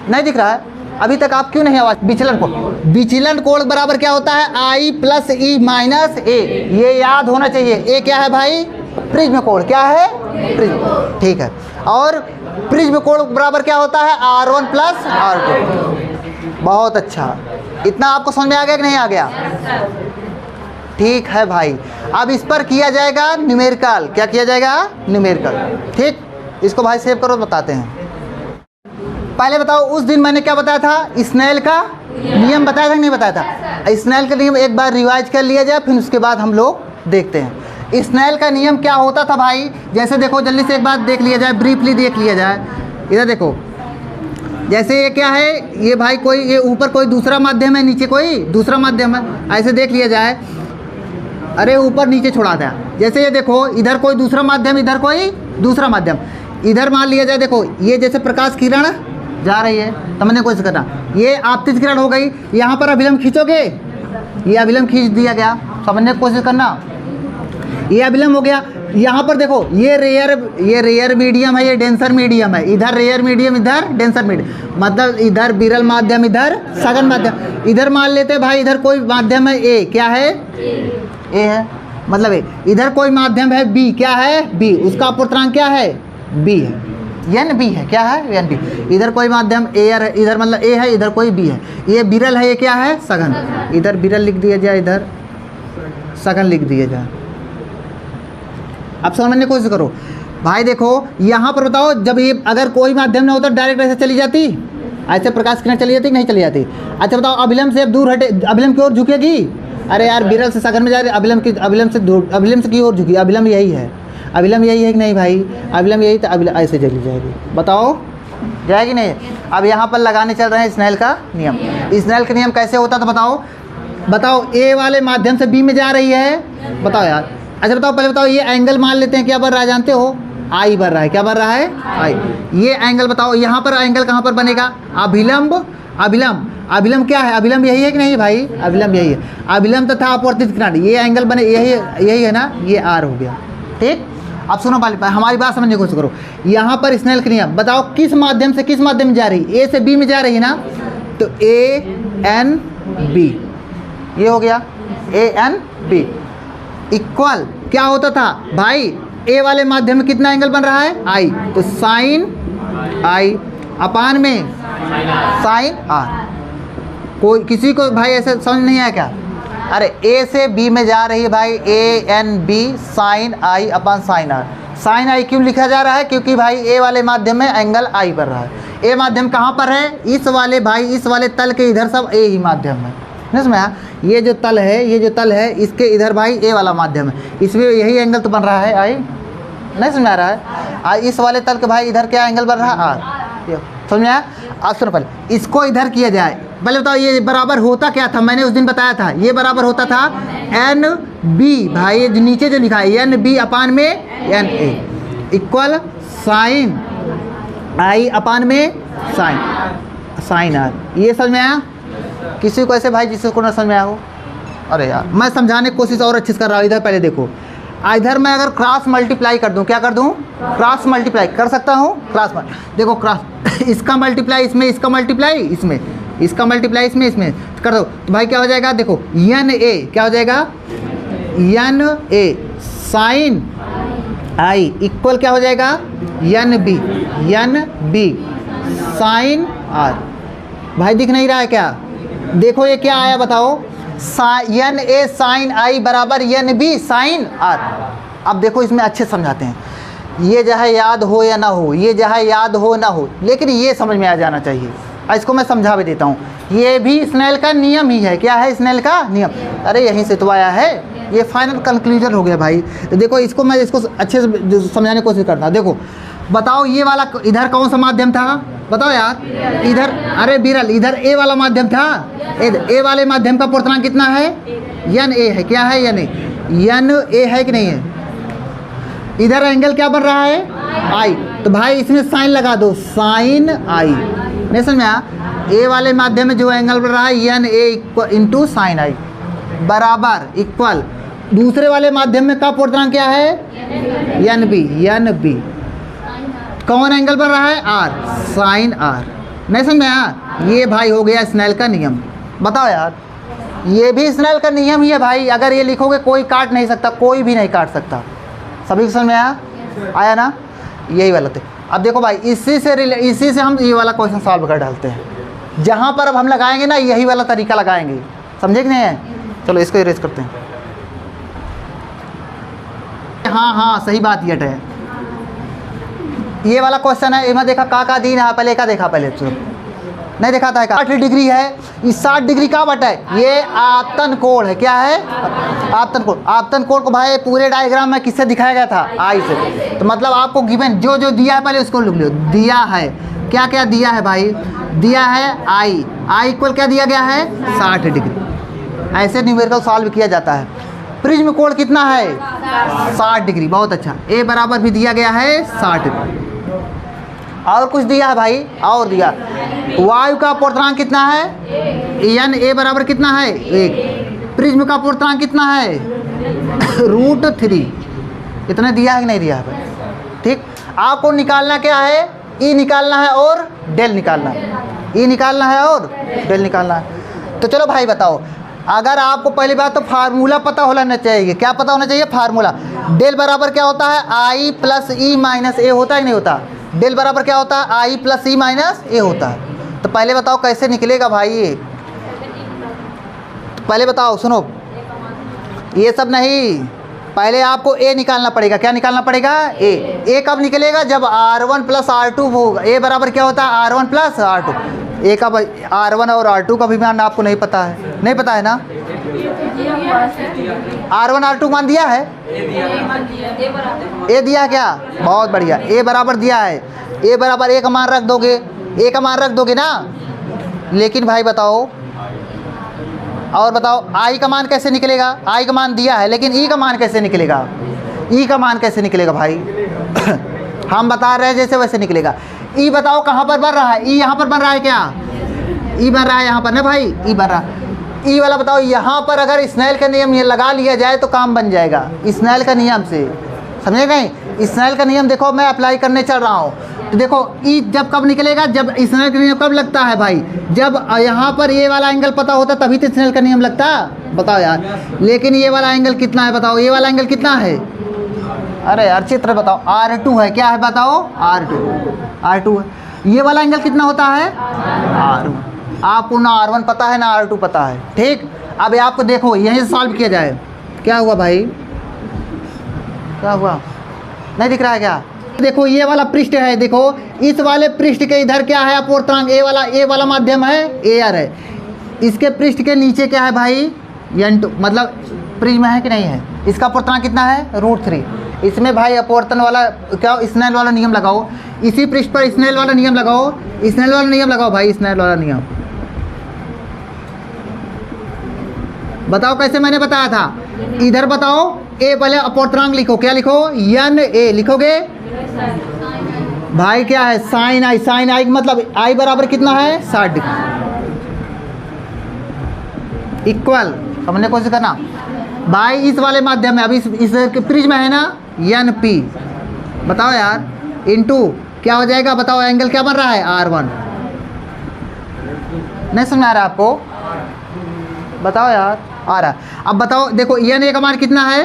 नहीं दिख रहा है अभी तक? आप क्यों नहीं आवाज? विचलन कोण, विचलन कोण बराबर क्या होता है? I प्लस E माइनस ए। ये याद होना चाहिए। ए क्या है भाई? प्रिज्म कोण। क्या है? प्रिज्म, ठीक है। और प्रिज्म कोण बराबर क्या होता है? R1 plus R2। बहुत अच्छा। इतना आपको समझ में आ गया कि नहीं आ गया? ठीक है भाई। अब इस पर किया जाएगा न्यूमेरिकल। क्या किया जाएगा? न्यूमेरिकल, ठीक। इसको भाई सेव करो, बताते हैं। पहले बताओ, उस दिन मैंने क्या बताया था? स्नेल का नियम बताया था कि नहीं बताया था? स्नेल का नियम एक बार रिवाइज कर लिया जाए, फिर उसके बाद हम लोग देखते हैं। स्नेल का नियम क्या होता था भाई? जैसे देखो जल्दी से एक बात देख लिया जाए, ब्रीफली देख लिया जाए। इधर देखो, जैसे ये क्या है? ये भाई कोई, ये ऊपर कोई दूसरा माध्यम है, नीचे कोई दूसरा माध्यम है, ऐसे देख लिया जाए। अरे ऊपर नीचे छोड़ा था। जैसे ये देखो, इधर कोई दूसरा माध्यम, इधर कोई दूसरा माध्यम। इधर मान लिया जाए, देखो ये जैसे प्रकाश किरण जा रही है, समझने की कोशिश करना। ये आपतित किरण हो गई। यहाँ पर अभिलंब खींचोगे, ये अभिलंब खींच दिया गया, समझने की कोशिश करना। ये अभिलंब हो गया। यहाँ पर देखो ये रेयर मीडियम है, ये डेंसर मीडियम है। इधर रेयर मीडियम, इधर डेंसर मीडियम। मतलब इधर विरल माध्यम, इधर सघन माध्यम। इधर मान लेते हैं भाई, इधर कोई माध्यम है ए। क्या है? ए है, मतलब ए। इधर कोई माध्यम है बी। क्या है? बी। उसका अपूर्णांक क्या है? बी है, एन बी है। क्या है? N B. इधर कोई माध्यम ए है, इधर मतलब ए है, इधर कोई बी है। ये विरल है, ये क्या है? सघन। इधर विरल लिख दिया जाए, इधर सघन लिख दिया जाए। अब समझने की कोशिश करो भाई। देखो यहाँ पर बताओ, जब ये अगर कोई माध्यम ना होता डायरेक्ट ऐसे चली जाती, ऐसे प्रकाश किरण चली जाती कि नहीं चली जाती? अच्छा बताओ, अभिलंब से अब दूर हटे, अभिलंब की ओर झुकेगी? अरे यार, विरल से सघन में जा रही, अभिलंब से की ओर झुकी। अभिलंब यही है, अभिलंब यही है कि नहीं भाई? अभिलंब यही, तो अभिलंब ऐसे चली जाएगी। बताओ जाएगी नहीं? अब यहाँ पर लगाने चल रहे हैं स्नेल का नियम। स्नेल का नियम कैसे होता था बताओ? बताओ ए वाले माध्यम से बी में जा रही है, बताओ यार। अच्छा बताओ, पहले बताओ, ये एंगल मान लेते हैं क्या बढ़ रहा है? जानते हो? आई बढ़ रहा है। क्या बढ़ रहा है? आई। ये एंगल बताओ, यहाँ पर एंगल कहाँ पर बनेगा? अभिलंब, अभिलंब, अभिलंब क्या है? अभिलंब यही है कि नहीं भाई? अभिलंब यही है। अभिलंब तथा अपवर्तित किरण, ये एंगल बने, यही है ना? ये आर हो गया, ठीक। अब सुनो हमारी बात समझने की कोशिश करो। यहाँ पर स्नेल का नियम बताओ, किस माध्यम से किस माध्यम में जा रही? ए से बी में जा रही है ना? तो ए एन बी, ये हो गया ए एन बी इक्वल क्या होता था भाई? ए वाले माध्यम में कितना एंगल बन रहा है? आई। तो साइन आई अपान में साइन आर। कोई किसी को भाई ऐसे समझ नहीं आया क्या? अरे ए से बी में जा रही है भाई, A N B sine I upon sine R. Sine I क्यों लिखा जा रहा है? क्योंकि भाई ए वाले माध्यम में एंगल आई बढ़ रहा है। ए माध्यम कहाँ पर है? इस वाले भाई, इस वाले तल के इधर सब ए ही माध्यम है। नहीं समझा? ये जो तल है, ये जो तल है, इसके इधर भाई ए वाला माध्यम है, इसमें यही एंगल तो बन रहा है आई। नहीं समझ आ रहा है? इस वाले तल के भाई इधर क्या एंगल बन रहा है? आर। समझा? अब सुनो, पहले इसको इधर किया जाए। पहले बताओ ये बराबर होता क्या था? मैंने उस दिन बताया था, ये बराबर होता था एन बी भाई, ये नीचे जो लिखा है एन बी अपान में N A equal sign I अपान में साइन आर। ये समझ में आया? किसी को ऐसे भाई जिसको ना समझ में आया हो? अरे यार, मैं समझाने की कोशिश और अच्छे से कर रहा हूँ। इधर पहले देखो, इधर मैं अगर क्रॉस मल्टीप्लाई कर दूं, क्या कर दूं? क्रॉस मल्टीप्लाई कर सकता हूं। देखो क्रॉस इसका मल्टीप्लाई इसमें, इसका मल्टीप्लाई इसमें, इसका मल्टीप्लाई इसमें, इसमें कर दो तो भाई क्या हो जाएगा? देखो यन ए क्या हो जाएगा? यन ए साइन आई इक्वल क्या हो जाएगा? यन बी साइन आर। भाई दिख नहीं रहा है क्या? देखो ये क्या आया बताओ? यन ए साइन आई बराबर यन बी साइन आर। अब देखो इसमें अच्छे समझाते हैं, ये चाहे याद हो या ना हो, ये चाहे याद हो ना हो, लेकिन ये समझ में आ जाना चाहिए। इसको मैं समझा भी देता हूँ, ये भी स्नेल का नियम ही है। क्या है स्नेल का नियम? अरे यहीं से तो आया है, ये फाइनल कंक्लूजन हो गया भाई। तो देखो इसको मैं इसको अच्छे से समझाने की कोशिश करता हूँ। देखो बताओ ये वाला इधर कौन सा माध्यम था? बताओ यार इधर, अरे बिरल इधर ए वाला माध्यम था। ए वाले माध्यम का पूर्णांक कितना है? यन ए है। क्या है? यन ए। यन ए है कि नहीं है? इधर एंगल क्या बन रहा है? आई। तो भाई इसमें साइन लगा दो, साइन आई। नहीं समझ में आया? ए वाले माध्यम में जो एंगल बन रहा है यन ए इंटू साइन आई बराबर इक्वल दूसरे वाले माध्यम में का पूर्णांक क्या है? यन बी। कौन एंगल बन रहा है? R, sine R. नहीं समझ में आया? ये भाई हो गया स्नेल का नियम। बताओ यार, ये भी स्नेल का नियम ही है भाई। अगर ये लिखोगे कोई काट नहीं सकता, कोई भी नहीं काट सकता। सभी को समझ में आया ना? यही वाला थे। अब देखो भाई इसी से हम ये वाला क्वेश्चन सॉल्व कर डालते हैं। जहाँ पर अब हम लगाएंगे ना, यही वाला तरीका लगाएंगे। समझे कि नहीं है? चलो इसको इरेज करते हैं। हाँ सही बात ये है। ये वाला क्वेश्चन है, इसमें देखा का दिन है, पहले का देखा, पहले तो नहीं देखा था। 60 डिग्री है, इस 60 डिग्री का बटा है, ये आपतन कोण है। क्या है? आपतन कोण। आपतन कोण को भाई पूरे डायग्राम में किससे दिखाया गया था? आई से। तो मतलब आपको गिवन जो जो दिया है पहले उसको लिख लो। दिया है क्या क्या दिया है भाई? दिया है आई इक्वल क्या दिया गया है? 60 डिग्री। ऐसे न्यूमेरिकल सॉल्व किया जाता है। प्रिज्म कोण कितना है? 60 डिग्री। बहुत अच्छा। ए बराबर भी दिया गया है 60 डिग्री। और कुछ दिया है भाई? और दिया वायु का पूर्णांक कितना है? एन ए बराबर कितना है? 1। प्रिज्म का पूर्णांक कितना है? √3। इतना दिया है कि नहीं दिया है भाई? ठीक। आपको निकालना क्या है? ई निकालना है और डेल निकालना है। ई निकालना है और डेल निकालना है। तो चलो भाई बताओ, अगर आपको पहली बात तो फार्मूला पता होना चाहिए। क्या पता होना चाहिए? फार्मूला। डेल बराबर क्या होता है? आई प्लस ई माइनस ए होता है कि नहीं होता? डेल बराबर क्या होता है? आई प्लस ई माइनस ए होता है। तो पहले बताओ कैसे निकलेगा भाई ये? पहले बताओ, सुनो, ये सब नहीं, पहले आपको ए निकालना पड़ेगा। क्या निकालना पड़ेगा? ए कब निकलेगा? जब R1 प्लस R2 होगा। ए बराबर क्या होता है? R1 plus R2। ए का R1 और R2 का भी मान आपको नहीं पता है? नहीं पता है ना? R1 R2 मान दिया है? ए दिया है क्या? बहुत बढ़िया। ए बराबर दिया है। ए बराबर ए का मान रख दोगे, ए का मान रख दोगे ना। लेकिन भाई बताओ, और बताओ आई का मान कैसे निकलेगा? आई का मान दिया है, लेकिन ई का मान कैसे निकलेगा? ई का मान कैसे निकलेगा भाई? हम बता रहे हैं जैसे वैसे निकलेगा। ई बताओ कहाँ पर बन रहा है? ई यहाँ पर बन रहा है क्या? ई बन रहा है यहाँ पर ना भाई? ई बन रहा है। ई वाला बताओ, यहाँ पर अगर स्नेल का नियम ये लगा लिया जाए तो काम बन जाएगा स्नेल का नियम से। समझे नहीं? स्नेल का नियम देखो मैं अप्लाई करने चल रहा हूँ। तो देखो ई जब कब निकलेगा? जब स्नेल का नियम कब लगता है भाई? जब यहाँ पर ये वाला एंगल पता होता तभी तो स्नेल का नियम लगता। बताओ यार। लेकिन ये वाला एंगल कितना है बताओ? ये वाला एंगल कितना है? अरे यार चित्र बताओ। R2 है। क्या है बताओ? R2 है। ये वाला एंगल कितना होता है? R1। आपको ना R1 पता है ना R2 पता है। ठीक। अब आपको देखो यहीं से सॉल्व किया जाए। क्या हुआ भाई? क्या हुआ? नहीं दिख रहा है क्या? देखो ये वाला पृष्ठ है। देखो इस वाले पृष्ठ के इधर क्या है? अपूर्णांक ए वाला माध्यम है, AR है। इसके पृष्ठ के नीचे क्या है भाई? N2, मतलब प्रिज्म है कि नहीं है? इसका पूर्णांक कितना है? √3। इसमें भाई अपवर्तन वाला क्या स्नेल वाला नियम लगाओ। इसी पृष्ठ पर स्नेल वाला नियम लगाओ। स्नेल वाला नियम लगाओ भाई, स्नेल वाला नियम। बताओ कैसे मैंने बताया था? इधर बताओ ए पहले अपवर्तनांक लिखो। क्या लिखो? यन ए लिखोगे भाई। क्या है? साइन आई। साइन आई मतलब आई बराबर कितना है? 60 डिग्री। इक्वल समझने कोशिश करना। भाई इस वाले माध्यम में, अभी इस प्रिज्म है ना एन पी, बताओ यार, इनटू क्या हो जाएगा, बताओ एंगल क्या बन रहा है R1। नहीं समझ आ रहा आपको, बताओ यार, आ रहा। अब बताओ, देखो एन ए का मान कितना है,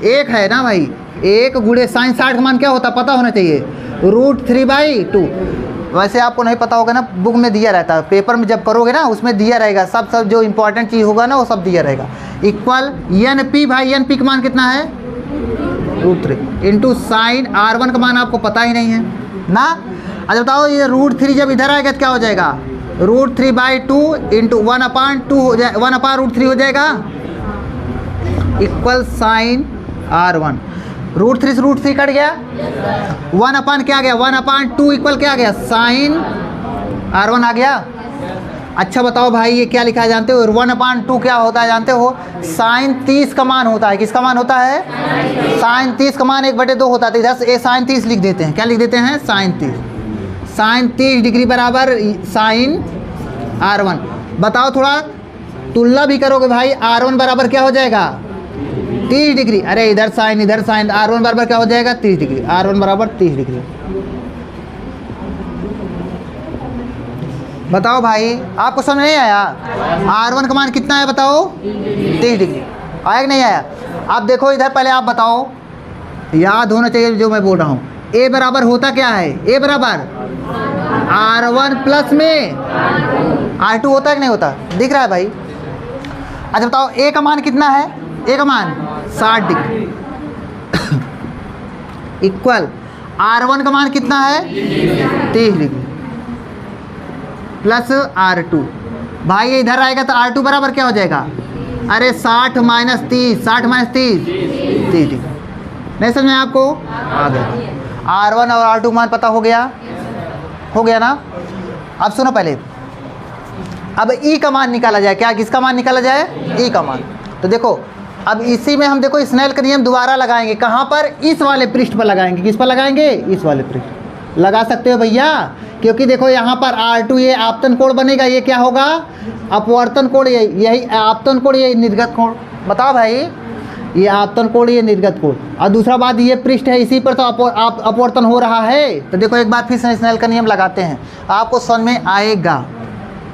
1 है ना भाई, 1 गुणे साइन 60 का मान क्या होता पता होना चाहिए, √3/2। वैसे आपको नहीं पता होगा ना, बुक में दिया रहता है, पेपर में जब करोगे ना उसमें दिया रहेगा, सब जो इंपॉर्टेंट चीज़ होगा ना वो सब दिया रहेगा। इक्वल एन पी, भाई एन पी का मान कितना है, √3 इंटू साइन R1 का मान आपको पता ही नहीं है ना। अच्छा बताओ, ये √3 जब इधर आएगा तो क्या हो जाएगा, √3/2 इंटू 1/2 हो जाए, 1/√3 हो जाएगा, इक्वल साइन R1। √3 से √3 कट गया, 1 क्या आ गया, 1/2 इक्वल क्या आ गया, साइन R1 आ गया। अच्छा बताओ भाई, ये क्या लिखा है जानते हो, 1/2 क्या होता है जानते हो, साइन 30 का मान होता है। किसका मान होता है, साइन 30 का मान 1/2 होता है। इधर से ए साइन 30 लिख देते हैं, क्या लिख देते हैं, साइन 30। साइन 30 डिग्री बराबर साइन R1। बताओ थोड़ा तुलना भी करोगे भाई, R1 बराबर क्या हो जाएगा, 30 डिग्री। अरे इधर साइन R1 बराबर क्या हो जाएगा, 30 डिग्री। R1 बराबर 30 डिग्री। बताओ भाई, आपको समझ नहीं आया, R1 का मान कितना है बताओ, 30 डिग्री। आया कि नहीं आया। अब देखो इधर, पहले आप बताओ, याद होना चाहिए जो मैं बोल रहा हूँ। ए बराबर होता क्या है, ए बराबर R1 प्लस में R2 होता है कि नहीं होता, दिख रहा है भाई। अच्छा बताओ, ए का मान कितना है, ए का मान 60 डिग्री इक्वल R1 का मान कितना है, 30 डिग्री प्लस R2। भाई ये इधर आएगा तो R2 बराबर क्या हो जाएगा, अरे 60 माइनस 30, 60 माइनस 30, 30 डिग्री। नहीं समझ में आपको, आ गया। R1 और R2 मान पता हो गया ना। अब सुनो पहले, अब E का मान निकाला जाए। क्या, किसका मान निकाला जाए, E का मान। तो देखो अब इसी में हम देखो स्नेल का नियम दोबारा लगाएंगे। कहाँ पर, इस वाले पृष्ठ पर लगाएंगे। किस पर लगाएंगे, इस वाले पृष्ठ लगा सकते हो भैया, क्योंकि देखो यहाँ पर R2 ये आपतन कोण बनेगा, ये क्या होगा, अपवर्तन कोण। यही आपतन कोण, ये निर्गत कोण। बताओ भाई, ये आपतन कोण, ये निर्गत कोण। और दूसरा बात, ये पृष्ठ है, इसी पर तो अपवर्तन हो रहा है। तो देखो एक बार फिर से स्नेल का नियम लगाते हैं, आपको समझ में आएगा।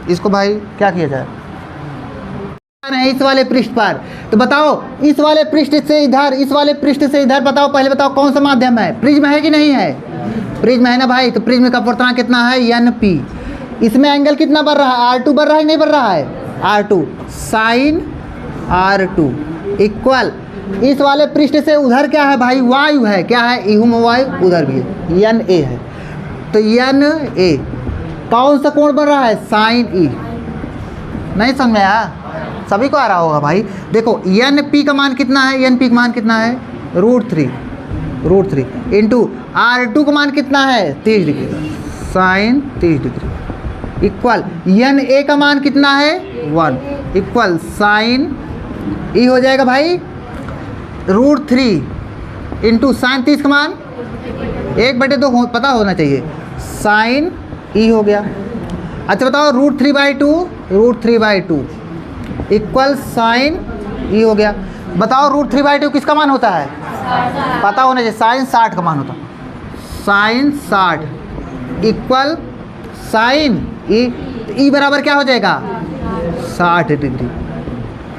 इसको भाई क्या किया जाए, नहीं इस वाले पृष्ठ पर। तो बताओ, इस वाले पृष्ठ से इधर, इस वाले पृष्ठ से इधर, बताओ पहले बताओ कौन सा माध्यम है, प्रिज्म है कि नहीं है, प्रिज्म है ना भाई। तो प्रिज्म का अपवर्तनांक कितना है, NP। इसमें एंगल कितना बढ़ रहा है, R2 बढ़ रहा है नहीं बढ़ रहा है, R2 साइन R2 इक्वल इस वाले पृष्ठ से उधर क्या है भाई, वायु है। क्या है, इहुम वायु, उधर भी है, NA है। तो NA कौन सा कोण बन रहा है, साइन E। नहीं समझ में आया, सभी को आ रहा होगा भाई। देखो NP का मान कितना है, NP का मान कितना है, √3 इंटू R2 का मान कितना है, 30 degree, sine 30 degree equal NA का मान कितना है, 1 इक्वल साइन E हो जाएगा भाई, √3 इंटू साइन 30 का मान 1/2 पता होना चाहिए, साइन E हो गया। अच्छा बताओ, √3/2 इक्वल साइन E हो गया। बताओ √3/2 किसका मान होता है, पता होना चाहिए, साइन 60 का मान होता है, साइन 60 इक्वल साइन E बराबर क्या हो जाएगा, 60 डिग्री।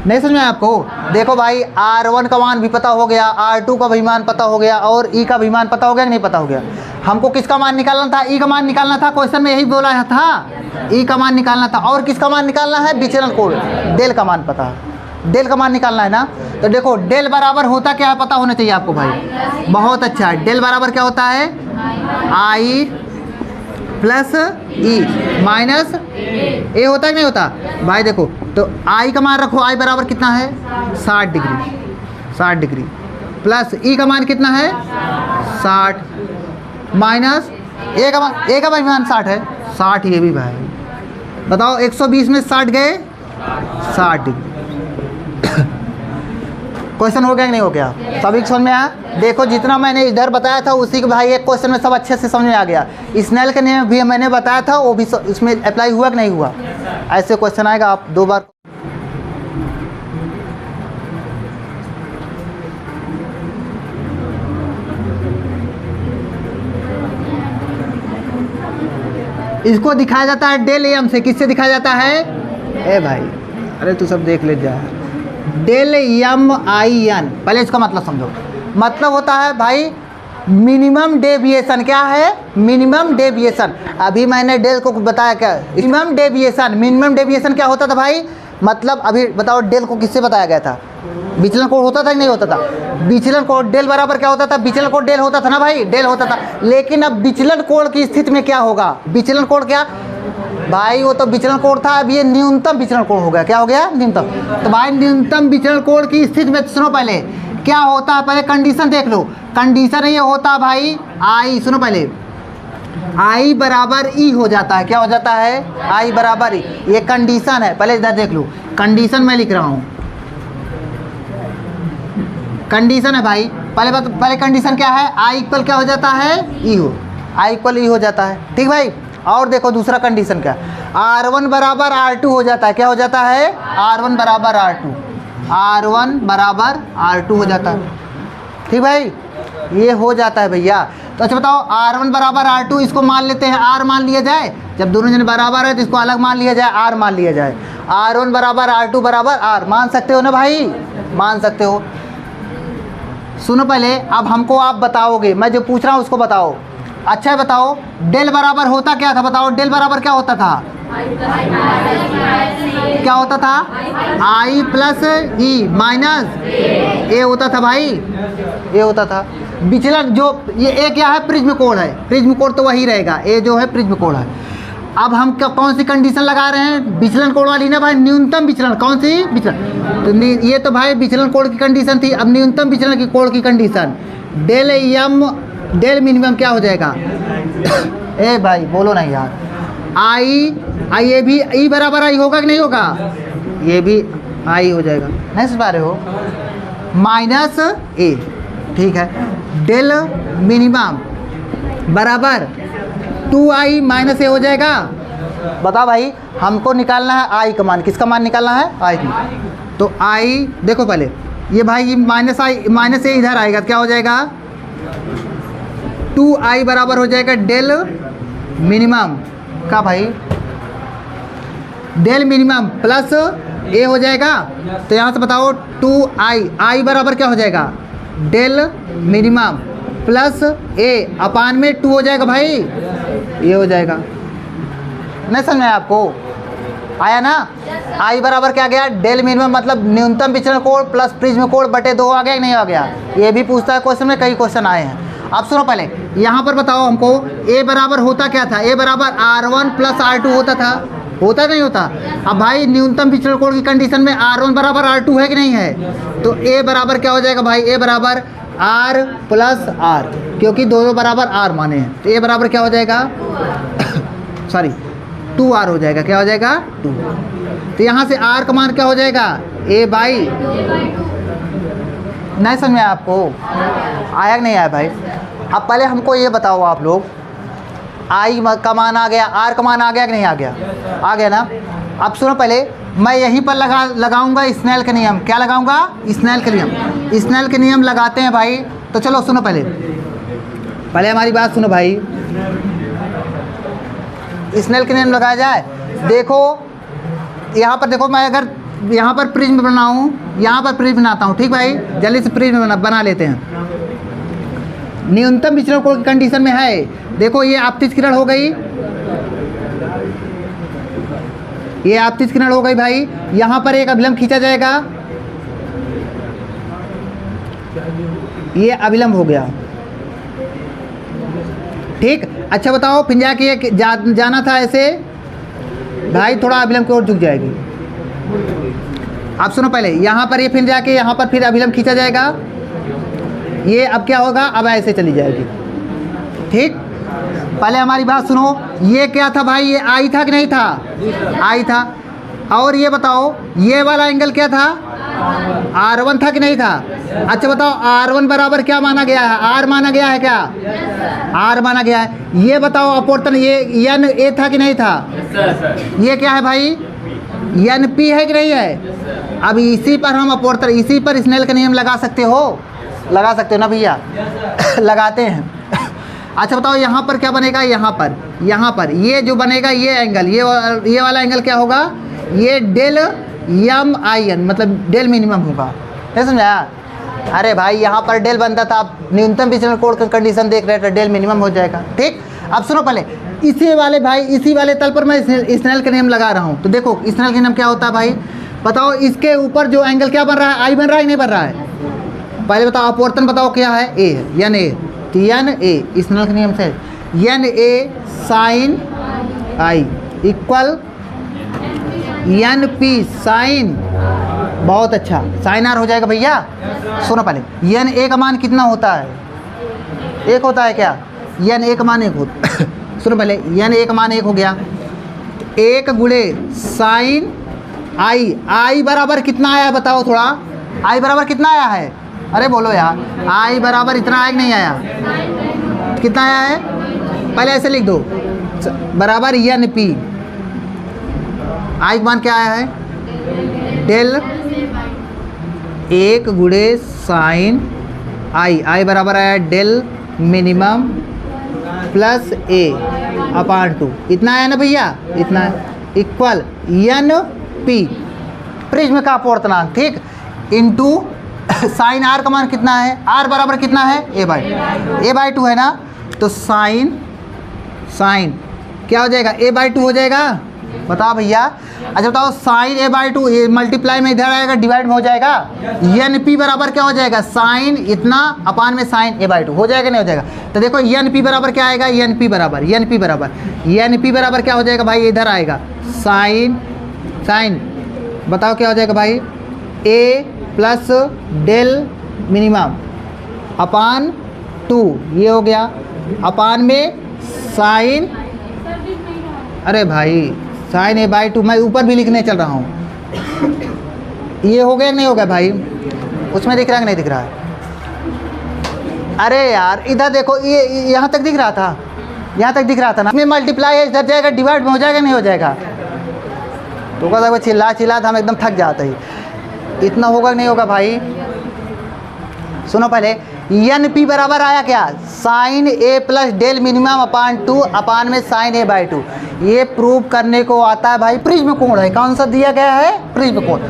नहीं समझ में आपको। देखो भाई, R1 का मान भी पता हो गया, R2 का भी मान पता हो गया, और E का भी मान पता हो गया कि नहीं पता हो गया। हमको किसका मान निकालना था, E का मान निकालना था, क्वेश्चन में यही बोला था, E का मान निकालना था। और किसका मान निकालना है, विचलन कोण, डेल का मान पता है, डेल का मान निकालना है ना। तो देखो डेल बराबर होता क्या है, पता होना चाहिए आपको भाई। बहुत अच्छा, डेल बराबर क्या होता है, I plus E minus A होता है कि नहीं होता भाई। देखो तो I का मान रखो, I बराबर कितना है, 60 डिग्री प्लस E का मान कितना है, 60 माइनस A का मान 60 है, 60 ये भी भाई। बताओ 120 में 60 गए, 60 डिग्री। क्वेश्चन हो गया कि नहीं हो गया, सभी समझ में आया। देखो जितना मैंने इधर बताया था उसी के भाई एक क्वेश्चन में सब अच्छे से समझ में आ गया। स्नेल के नियम भी मैंने बताया था, वो भी इसमें अप्लाई हुआ कि नहीं हुआ। ऐसे क्वेश्चन आएगा, आप 2 बार इसको दिखाया जाता है डेल एम से। किससे दिखाया जाता है? ए भाई, अरे तू सब देख ले जा। डेल एम आई एन, पहले इसका मतलब समझो। मतलब होता है भाई मिनिमम डेविएशन। क्या है? Minimum deviation. अभी मैंने डेल को बताया क्या? Minimum deviation. मिनिमम डेविएशन क्या होता था भाई? मतलब अभी बताओ डेल को किससे बताया गया था? विचलन कोण होता था कि नहीं होता था? विचलन कोण डेल बराबर क्या होता था? विचलन कोण डेल होता था ना भाई, डेल होता था। लेकिन अब विचलन कोण की स्थिति में क्या होगा? विचलन कोण क्या भाई? वो तो विचलन कोण था, अब ये न्यूनतम विचलन कोण हो गया। क्या हो गया? न्यूनतम। तो भाई न्यूनतम विचलन कोण की स्थिति में सुनो पहले क्या होता है, पहले कंडीशन देख लो। कंडीशन ये होता भाई आई, सुनो पहले, आई बराबर ई हो जाता है। क्या हो जाता है? आई बराबर ई। ये कंडीशन है, पहले इधर देख लो। कंडीशन मैं लिख रहा हूँ, कंडीशन है भाई। पहले कंडीशन क्या है? आई इक्वल क्या हो जाता है? ई हो। आई इक्वल ई हो जाता है, ठीक भाई। और देखो दूसरा कंडीशन क्या, R1 बराबर R2 हो जाता है। क्या हो जाता है? R1 बराबर R2, R1 बराबर R2 हो जाता है, ठीक भाई। ये हो जाता है भैया। तो अच्छा बताओ, R1 बराबर R2, इसको मान लेते हैं R मान लिया जाए। जब दोनों जन बराबर है तो इसको अलग मान लिया जाए, R मान लिया जाए। R1 बराबर R2 बराबर R, मान सकते हो ना भाई? मान सकते हो। सुनो पहले, अब हमको आप बताओगे, मैं जो पूछ रहा हूँ उसको बताओ। अच्छा बताओ, डेल बराबर होता क्या था? बताओ, डेल बराबर क्या होता था? क्या होता था? आई प्लस ई माइनस ए होता था भाई, ए होता था। विचलन जो ये ए क्या है? प्रिज्म कोण है। प्रिज्म कोण तो वही रहेगा, ए जो है प्रिज्म कोण है। अब हम कौन सी कंडीशन लगा रहे हैं? विचलन कोण वाली ना भाई, न्यूनतम विचलन। कौन सी? विचलन। तो ये तो भाई विचलन कोण की कंडीशन थी। अब न्यूनतम विचलन की कोण की condition, del M del minimum क्या हो जाएगा? ए भाई बोलो नहीं यार। आई आई ये भी ई बराबर आई होगा कि नहीं होगा? ये भी आई हो जाएगा, नहीं समझ पा रहे हो? माइनस ए, ठीक है। डेल मिनिमम बराबर 2i माइनस ए हो जाएगा। बता भाई, हमको निकालना है आई का मान। किसका मान निकालना है? आई का। तो आई देखो पहले, ये भाई ये माइनस ए इधर आएगा, क्या हो जाएगा? 2i बराबर हो जाएगा डेल मिनिमम का भाई, डेल मिनिमम प्लस ए हो जाएगा। तो यहाँ से बताओ 2i, आई बराबर क्या हो जाएगा? डेल मिनिमम प्लस ए अपान में 2 हो जाएगा भाई, ये हो जाएगा। नहीं समझ में आपको आया ना? आई बराबर क्या गया? डेल मिनिमम मतलब न्यूनतम विचलन कोण प्लस प्रिज्म कोण बटे 2 आ गया कि नहीं आ गया? ये भी पूछता है क्वेश्चन में, कई क्वेश्चन आए हैं। अब सुनो पहले, यहाँ पर बताओ हमको ए बराबर होता क्या था? ए बराबर R1 प्लस R2 होता था, होता नहीं होता? अब भाई न्यूनतम विचलन कोण की कंडीशन में R1 बराबर R2 है कि नहीं है? तो ए बराबर क्या हो जाएगा भाई? ए बराबर R प्लस R, क्योंकि दोनों बराबर R माने हैं। तो ए बराबर क्या हो जाएगा? सॉरी 2R हो जाएगा। क्या हो जाएगा? 2। तो यहाँ से R का मान क्या हो जाएगा? ए बाई, नहीं समझ में आपको आया कि नहीं आया भाई? अब पहले हमको ये बताओ आप लोग, आई का मान आ गया, आर का मान आ गया कि नहीं आ गया? आ गया ना? अब सुनो पहले, मैं यहीं पर लगाऊंगा स्नेल का नियम। क्या लगाऊंगा? स्नेल का नियम। स्नेल के नियम लगाते हैं भाई। तो चलो सुनो पहले हमारी बात सुनो भाई, स्नेल के नियम लगाया जाए। देखो यहाँ पर देखो, मैं अगर यहाँ पर प्रिज्म बनाऊँ, यहाँ पर प्रिज्म बनाता हूँ, ठीक भाई? जल्दी से प्रिज्म बना लेते हैं। न्यूनतम विचलन कोण की कंडीशन में है, देखो ये आपतित किरण हो गई, ये आपतित किरण हो गई भाई। यहाँ पर एक अभिलंब खींचा जाएगा, ये अभिलंब हो गया, ठीक। अच्छा बताओ, फिर जाके जाना था ऐसे भाई, थोड़ा अभिलंब की ओर झुक जाएगी। आप सुनो पहले, यहाँ पर ये फिर जाके यहाँ पर फिर अभिलंब खींचा जाएगा, ये अब क्या होगा? अब ऐसे चली जाएगी, ठीक। पहले हमारी बात सुनो, ये क्या था भाई? ये आई था कि नहीं था? आई था। और ये बताओ, ये वाला एंगल क्या था? R1 था कि नहीं था? अच्छा बताओ, R1 बराबर क्या माना गया है? R माना गया है क्या? R माना गया है। ये बताओ अपवर्तन, ये एन ए था कि नहीं था? ये क्या है भाई? एन पी है कि नहीं है? अब इसी पर हम अपवर्तन, इसी पर स्नेल का नियम लगा सकते हो, लगा सकते हो ना भैया? लगाते हैं। अच्छा बताओ यहाँ पर क्या बनेगा, यहाँ पर ये जो बनेगा ये एंगल, ये वाला एंगल क्या होगा, ये डेल यम आई एन, मतलब डेल मिनिमम होगा, नहीं समझाया। अरे भाई यहाँ पर डेल बनता था, आप न्यूनतम विचलन कोण का कंडीशन देख रहे थे, डेल मिनिमम हो जाएगा। ठीक, अब सुनो पहले इसी वाले तल पर मैं स्नेल का नियम लगा रहा हूँ। तो देखो स्नेल का नियम क्या होता है भाई, बताओ इसके ऊपर जो एंगल क्या बन रहा है, आई बन रहा है नहीं बन रहा है। पहले बताओ अपवर्तन बताओ क्या है, ए है, यन ए, तो यन ए स्नेल के नियम से यन ए sign I equal N P sign, बहुत अच्छा, साइन आर हो जाएगा भैया। सुनो पहले यन ए का मान कितना होता है, एक होता है क्या, यन ए का मान एक होता सुनो पहले यन ए का मान एक हो गया, एक गुणे साइन आई बराबर कितना आया बताओ थोड़ा, आई बराबर कितना आया है, अरे बोलो यार, आई बराबर इतना आया कि नहीं आया, कितना आया है, पहले ऐसे लिख दो, बराबर यन पी, आई का मान क्या आया है, डेल एक गुणे साइन आई बराबर आया डेल मिनिमम प्लस ए अपान 2, इतना आया ना भैया, इतना इक्वल यन पी प्रिज्म का अपवर्तनांक, ठीक, इनटू साइन आर का मान कितना है, आर बराबर कितना है, ए बाई 2 है ना, तो साइन क्या हो जाएगा, ए बाई 2 हो जाएगा, बताओ भैया। अच्छा बताओ साइन ए बाई 2 ये मल्टीप्लाई में इधर आएगा, डिवाइड में हो जाएगा, एन पी बराबर क्या हो जाएगा, साइन इतना अपान में साइन ए बाई 2 हो जाएगा नहीं हो जाएगा। तो देखो एन पी बराबर क्या आएगा, एन पी बराबर क्या हो जाएगा भाई, इधर आएगा साइन बताओ क्या हो जाएगा भाई, ए प्लस डेल मिनिमम अपान 2 ये हो गया, अपान में साइन, अरे भाई साइन ए बाई 2 मैं ऊपर भी लिखने चल रहा हूँ, ये हो गया नहीं हो गया भाई, उसमें दिख रहा है कि नहीं दिख रहा है, अरे यार इधर देखो ये यहाँ तक दिख रहा था, यहाँ तक दिख रहा था ना, इसमें मल्टीप्लाई है, इधर जाएगा डिवाइड में हो जाएगा नहीं हो जाएगा, तो कहता चिल्ला था हम एकदम थक जाते ही, इतना होगा कि नहीं होगा भाई। सुनो पहले एन पी बराबर आया क्या, sign A plus del minimum अपान 2 अपान में साइन ए बाई 2, ये प्रूव करने को आता है भाई प्रिज्म कोण है, कौन सा दिया गया है, प्रिज्म कोण।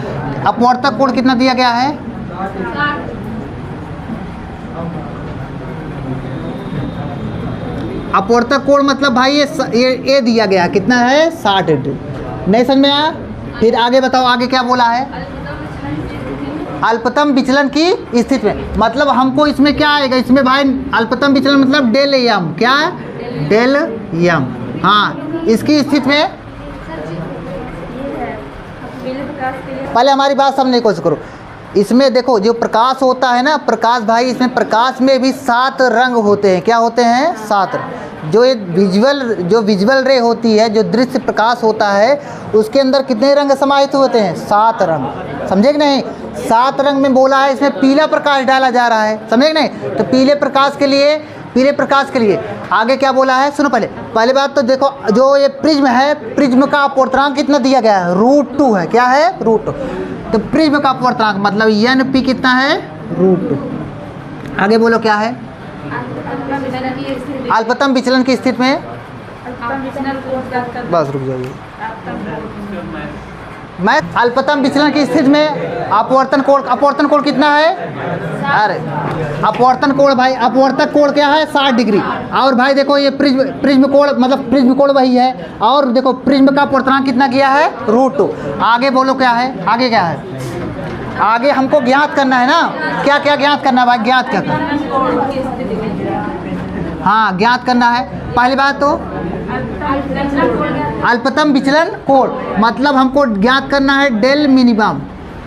अपवर्तक कोण कितना दिया गया है, अपवर्तक कोण मतलब भाई ये दिया गया कितना है 60 डिग्री, नहीं समझ में आया। फिर आगे बताओ आगे क्या बोला है, अल्पतम विचलन की स्थिति में, मतलब हमको इसमें क्या आएगा, इसमें भाई अल्पतम विचलन मतलब डेल यम, क्या है डेल यम, हाँ इसकी स्थिति में, पहले हमारी बात समझने की कोशिश करो, इसमें देखो जो प्रकाश होता है ना, प्रकाश भाई इसमें प्रकाश में भी 7 रंग होते हैं, क्या होते हैं 7 रंग, जो एक विजुअल रे होती है, जो दृश्य प्रकाश होता है उसके अंदर कितने रंग समाहित होते हैं, 7 रंग, समझे कि नहीं, 7 रंग में बोला है, इसमें पीला प्रकाश डाला जा रहा है, समझे कि नहीं, तो पीले प्रकाश के लिए आगे क्या बोला है, सुनो पहले बात तो देखो, जो ये प्रिज्म है, प्रिज्म का अपवर्तनांक कितना दिया गया है, √2 है, क्या है √2, तो प्रिज्म का अपवर्तनांक मतलब एन पी कितना है √2, आगे बोलो क्या है, अल्पतम विचलन की स्थिति में, बस रुक जाइए, मैं अल्पतम विचलन की स्थिति में अपवर्तन कोण कितना है, अरे अपवर्तन कोण भाई, अपवर्तक कोण क्या है 60 डिग्री, और भाई देखो ये प्रिज्म कोण मतलब प्रिज्म कोण वही है, और देखो प्रिज्म का अपवर्तनांक कितना किया है √2, आगे बोलो क्या है, आगे क्या है, आगे हमको ज्ञात करना है ना, क्या क्या ज्ञात करना है भाई, ज्ञात क्या करना, हाँ ज्ञात करना है, पहली बात तो अल्पतम विचलन कोण मतलब हमको ज्ञात करना है डेल मिनिमम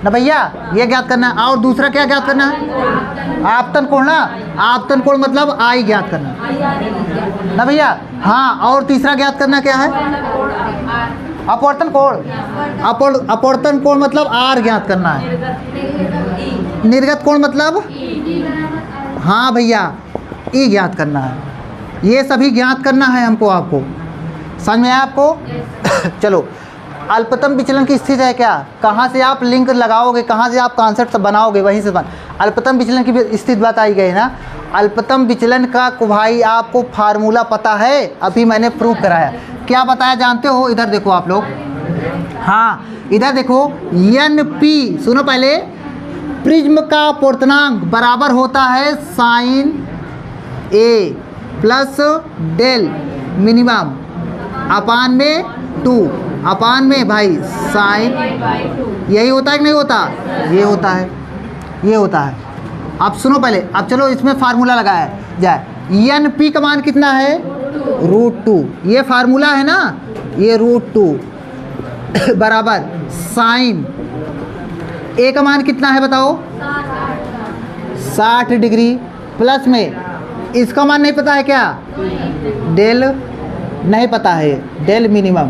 ना भैया, ये ज्ञात करना है, और दूसरा क्या ज्ञात करना है, आपतन कोण ना, आपतन कोण मतलब आई ज्ञात करना ना भैया, हाँ, और तीसरा ज्ञात करना क्या है, अपवर्तन कोण मतलब आर ज्ञात करना है, निर्गत कोण मतलब, हाँ भैया ई ज्ञात करना है, ये सभी ज्ञात करना है हमको, आपको समझ में आया आपको। चलो अल्पतम विचलन की स्थिति है क्या, कहाँ से आप लिंक लगाओगे, कहाँ से आप कॉन्सेप्ट बनाओगे, वहीं से अल्पतम विचलन की स्थिति बताई गई है ना, अल्पतम विचलन का को भाई आपको फार्मूला पता है, अभी मैंने प्रूव कराया। क्या बताया जानते हो? इधर देखो आप लोग, हाँ इधर देखो, एन पी, सुनो पहले, प्रिज्म का अपवर्तनांक बराबर होता है sign A plus del minimum upon में 2 अपान में भाई साइन, यही होता है कि नहीं होता? ये होता है, ये होता है। अब सुनो पहले, अब चलो इसमें फार्मूला लगाया जाए। एन पी का मान कितना है? √2, ये फार्मूला है ना, ये √2 बराबर साइन ए का मान कितना है बताओ? 60 डिग्री प्लस में इसका मान नहीं पता है क्या? डेल नहीं पता है, डेल मिनिमम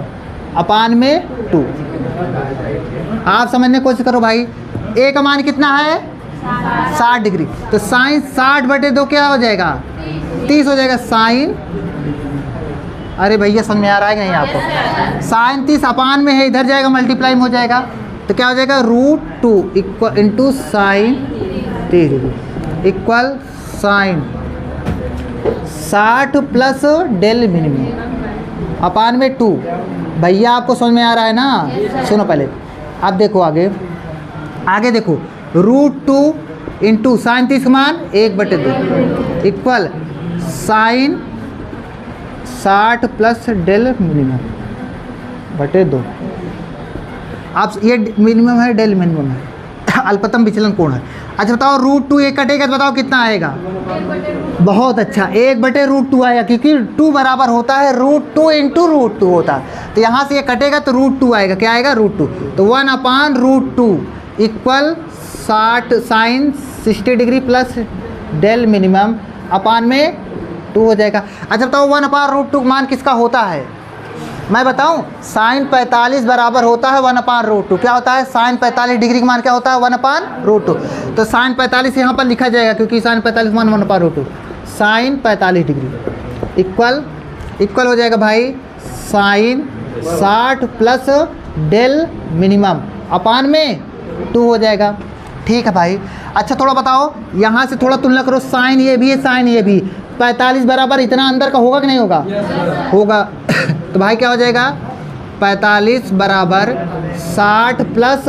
अपान में 2। आप समझने की कोशिश करो भाई, ए का मान कितना है? 60 डिग्री, तो साइन 60/2 क्या हो जाएगा? 30 हो जाएगा। साइन, अरे भैया समझ में आ रहा है कि नहीं आपको? साइन 30 अपान में है, इधर जाएगा मल्टीप्लाई में हो जाएगा, तो क्या हो जाएगा? √2 equal into sine 30 degree equal sine 60 plus del minimum upon में 2। भैया आपको समझ में आ रहा है ना? सुनो पहले, अब देखो आगे, आगे देखो, √2 इंटू साइन 30 का मान 1/2 equal sine 60 plus del minimum बटे 2। आप ये मिनिमम है, डेल मिनिमम है, अल्पतम विचलन कोण है। अच्छा बताओ, √2 एक कटेगा तो बताओ कितना आएगा? बहुत अच्छा, 1/√2 आएगा, क्योंकि 2 बराबर होता है √2 इंटू √2 होता है, तो यहाँ से ये कटेगा तो √2 आएगा। क्या आएगा? √2, तो 1/√2 equal 60 sine 60 degree plus del minimum upon में 2 हो जाएगा। अच्छा बताओ, 1/√2 मान किसका होता है? मैं बताऊं, साइन 45 बराबर होता है 1/√2। क्या होता है? साइन 45 डिग्री का मान क्या होता है? 1/√2। तो साइन 45 यहाँ पर लिखा जाएगा, क्योंकि साइन 45 मान 1/√2। साइन 45 डिग्री इक्वल हो जाएगा भाई sign 60 plus del minimum upon में 2 हो जाएगा। ठीक है भाई। अच्छा थोड़ा बताओ, यहाँ से थोड़ा तुलना करो, साइन ये भी है, साइन ये भी, 45 बराबर इतना अंदर का होगा कि नहीं होगा? होगा। तो भाई क्या हो जाएगा? 45 बराबर 60 प्लस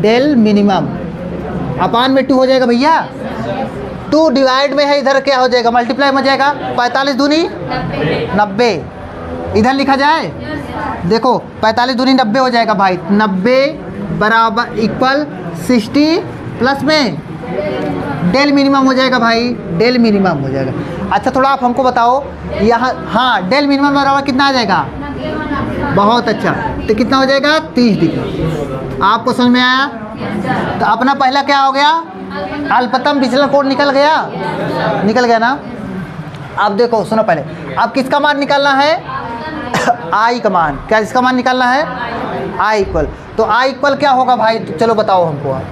डेल मिनिमम अपान में 2 हो जाएगा भैया। 2 डिवाइड में है, इधर क्या हो जाएगा? मल्टीप्लाई में हो जाएगा। 45 दूनी 90, इधर लिखा जाए, देखो 45 दूनी 90 हो जाएगा भाई। 90 बराबर इक्वल 60 प्लस में डेल मिनिमम हो जाएगा भाई, डेल मिनिमम हो जाएगा। अच्छा थोड़ा आप हमको बताओ यहाँ, हाँ डेल मिनिमम बराबर कितना आ जाएगा? बहुत अच्छा, तो कितना हो जाएगा? 30 डिग्री। आपको समझ में आया? तो अपना पहला क्या हो गया? अल्पतम विचलन कोण निकल गया, निकल गया ना। अब देखो सुनो पहले, अब किसका मान निकालना है? आई का मान। क्या इसका मान निकालना है? I equal. तो आई इक्वल क्या होगा भाई? तो चलो बताओ हमको आप।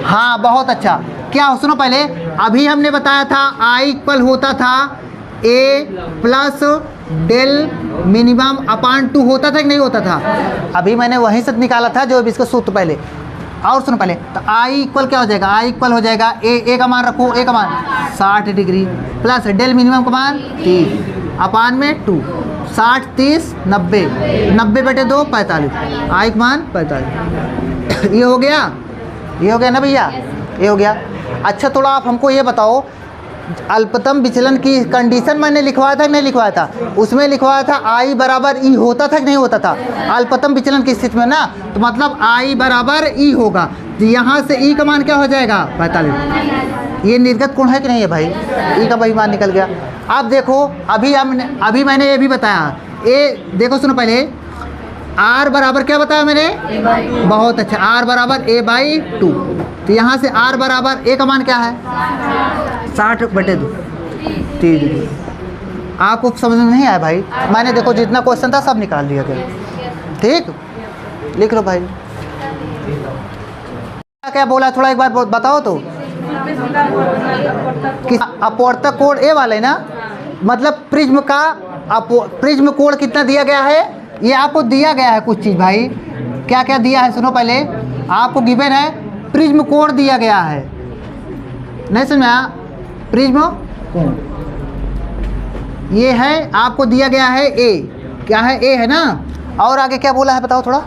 हाँ बहुत अच्छा, क्या सुनो पहले, अभी हमने बताया था आई इक्वल होता था ए प्लस डेल मिनिमम अपान 2 होता था कि नहीं होता था? अभी मैंने वहीं से निकाला था जो अभी इसका सूत्र पहले। और सुनो पहले, तो आई इक्वल क्या हो जाएगा? आई इक्वल हो जाएगा ए का मान रखो, ए का मान 60 डिग्री प्लस डेल मिनिमम का मान 30 अपान में 2। 60 30 90, 90/2 45, आई का मान 45। ये हो गया, ये हो गया ना भैया, ये हो गया। अच्छा थोड़ा आप हमको ये बताओ, अल्पतम विचलन की कंडीशन मैंने लिखवाया था कि नहीं लिखवाया था? उसमें लिखवाया था आई बराबर ई होता था कि नहीं होता था? अल्पतम विचलन की स्थिति में ना, तो मतलब आई बराबर ई होगा, तो यहाँ से ई का मान क्या हो जाएगा? 45। ये निर्गत कोण है कि नहीं है भाई? ई का भाई मान निकल गया। अब देखो, अभी मैंने ये भी बताया, ए देखो सुनो पहले, आर बराबर क्या बताया मैंने? बहुत अच्छा, आर बराबर a/2। तो यहाँ से आर बराबर ए का मान क्या है? 60/2। ठीक, आपको समझ में नहीं आया भाई? मैंने देखो जितना क्वेश्चन था सब निकाल लिया गया। ठीक, लिख लो भाई। क्या बोला थोड़ा एक बार बताओ तो। अपवर्तक कोण ए वाले ना, मतलब प्रिज्म का प्रिज्म कोण कितना दिया गया है? ये आपको दिया गया है कुछ चीज़ भाई। क्या क्या दिया है सुनो पहले, आपको गिवन है प्रिज्म कोण दिया गया है। नहीं समझ में आया? प्रिज्म कोण ये है, आपको दिया गया है ए, क्या है? ए है ना। और आगे क्या बोला है बताओ, थोड़ा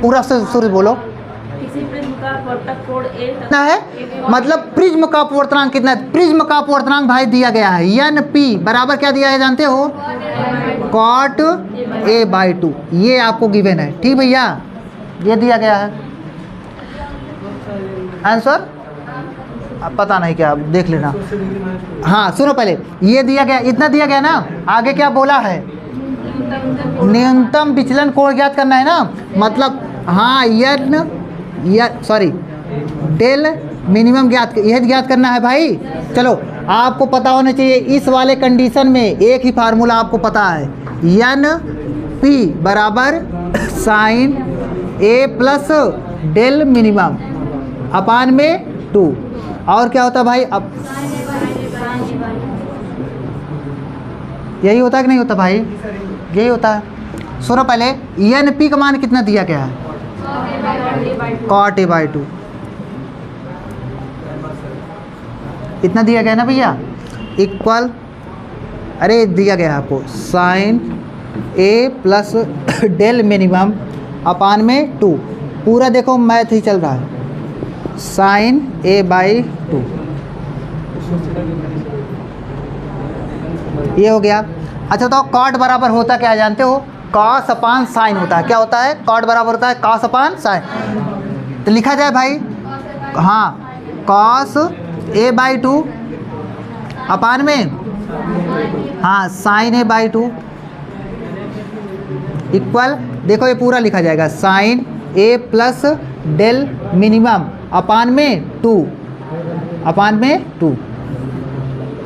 पूरा से शुरू बोलो। किसी प्रिज्म का अपवर्तक कोण ए कितना है, मतलब प्रिज्म का अपवर्तनांक कितना है? प्रिज्म का अपवर्तनांक भाई दिया गया है एन पी बराबर क्या दिया है जानते हो? कॉट ए बाई 2, ये आपको गिवन है। ठीक भैया, ये दिया गया है आंसर। अब पता नहीं क्या, देख लेना। हाँ सुनो, पहले ये दिया गया, इतना दिया गया ना। आगे क्या बोला है? न्यूनतम विचलन कोण ज्ञात करना है ना, मतलब हाँ सॉरी डेल मिनिमम ज्ञात, यह ज्ञात करना है भाई। चलो आपको पता होना चाहिए इस वाले कंडीशन में एक ही फार्मूला आपको पता है, एन पी बराबर sign A plus del minimum upon में 2। और क्या होता है भाई? अब यही होता है कि नहीं होता भाई? यही होता है। सुनो पहले, एन पी का मान कितना दिया गया है? कॉट ए बाई 2, इतना दिया गया ना भैया, इक्वल, अरे दिया गया है आपको sign A plus del minimum upon में 2। पूरा देखो मैथ ही चल रहा है, साइन ए बाई 2, ये हो गया। अच्छा तो कॉट बराबर होता क्या जानते हो? कॉस अपान साइन होता है। क्या होता है? कॉट बराबर होता है कॉस अपान साइन। तो लिखा जाए भाई, हाँ, कॉस ए बाई 2 अपान में, हाँ, साइन ए बाई 2 इक्वल, देखो ये पूरा लिखा जाएगा sign A plus del minimum upon में 2, अपान में 2।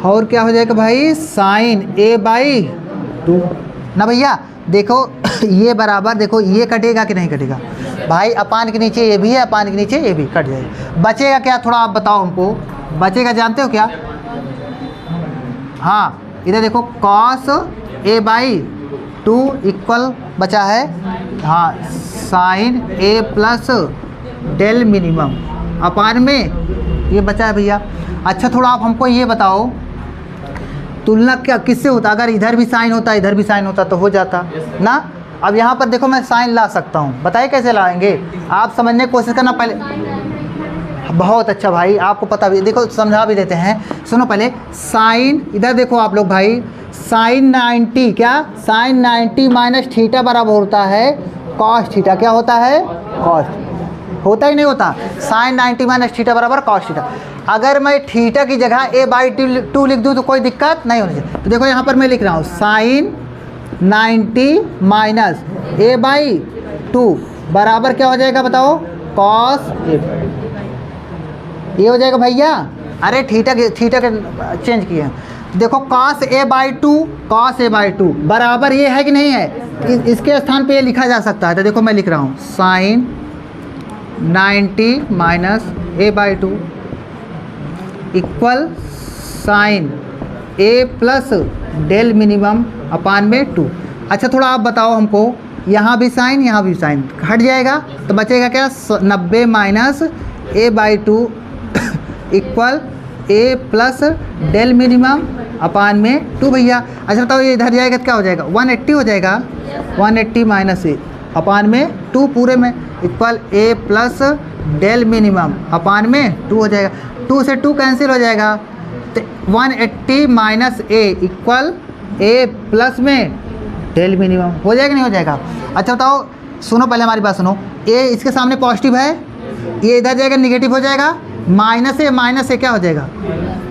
और क्या हो जाएगा भाई? साइन ए बाई 2 ना भैया। देखो ये बराबर, देखो ये कटेगा कि नहीं कटेगा भाई? अपान के नीचे ये भी है, अपान के नीचे ये भी कट जाएगा। बचेगा क्या, थोड़ा आप बताओ हमको, बचेगा जानते हो क्या? हाँ इधर देखो कॉस ए बाई 2 इक्वल बचा है, हाँ, sign A plus del minimum upon में ये बचा है भैया। अच्छा थोड़ा आप हमको ये बताओ, तुलना क्या किससे होता? अगर इधर भी साइन होता, इधर भी साइन होता तो हो जाता ना। अब यहाँ पर देखो मैं साइन ला सकता हूँ, बताइए कैसे लाएंगे? आप समझने की कोशिश करना पहले। बहुत अच्छा भाई, आपको पता भी, देखो समझा भी देते हैं। सुनो पहले, साइन, इधर देखो आप लोग भाई, साइन 90 क्या? साइन 90 माइनस थीटा बराबर होता है कॉस थीटा। क्या होता है? कॉस। होता ही नहीं होता? साइन 90 माइनस थीटा बराबर कॉस थीटा। अगर मैं थीटा की जगह ए बाई 2 लिख दूँ तो कोई दिक्कत नहीं होनी चाहिए। तो देखो यहाँ पर मैं लिख रहा हूँ साइन 90 माइनस ए बाई 2 बराबर क्या हो जाएगा बताओ? Cos A. ये हो जाएगा भैया। अरे थीटा के चेंज किए हैं। देखो cos A by 2, cos A by 2 बराबर ये है कि नहीं है? इसके स्थान पे ये लिखा जा सकता है। तो देखो मैं लिख रहा हूँ sine 90 minus A by 2 equal sine A plus del minimum upon में 2। अच्छा थोड़ा आप बताओ हमको, यहाँ भी साइन यहाँ भी साइन हट जाएगा तो बचेगा क्या? 90 minus A by 2 equal A plus del minimum upon में 2 भैया। अच्छा बताओ ये इधर जाएगा तो क्या हो जाएगा? 180 हो जाएगा। 180 माइनस ए अपान में 2 पूरे में equal A plus del minimum upon में 2 हो जाएगा। 2 से 2 कैंसिल हो जाएगा तो 180 minus A equal A plus में डेल मिनिमम हो जाएगा नहीं हो जाएगा? अच्छा बताओ, सुनो पहले हमारी बात सुनो। ए इसके सामने पॉजिटिव है, ये इधर जाएगा निगेटिव हो जाएगा। माइनस ए क्या हो जाएगा?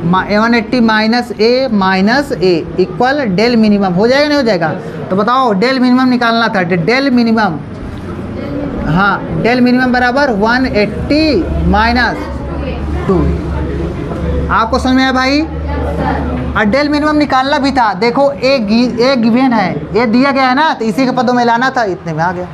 180 माइनस ए इक्वल डेल मिनिमम हो जाएगा नहीं हो जाएगा? तो बताओ डेल मिनिमम निकालना था। डेल मिनिमम, हाँ, डेल मिनिमम बराबर 180 माइनस 2। आपको समझ में आया भाई? और डेल मिनिमम निकालना भी था। देखो एक गिवन है, ये दिया गया है ना, तो इसी के पदों में लाना था, इतने में आ गया।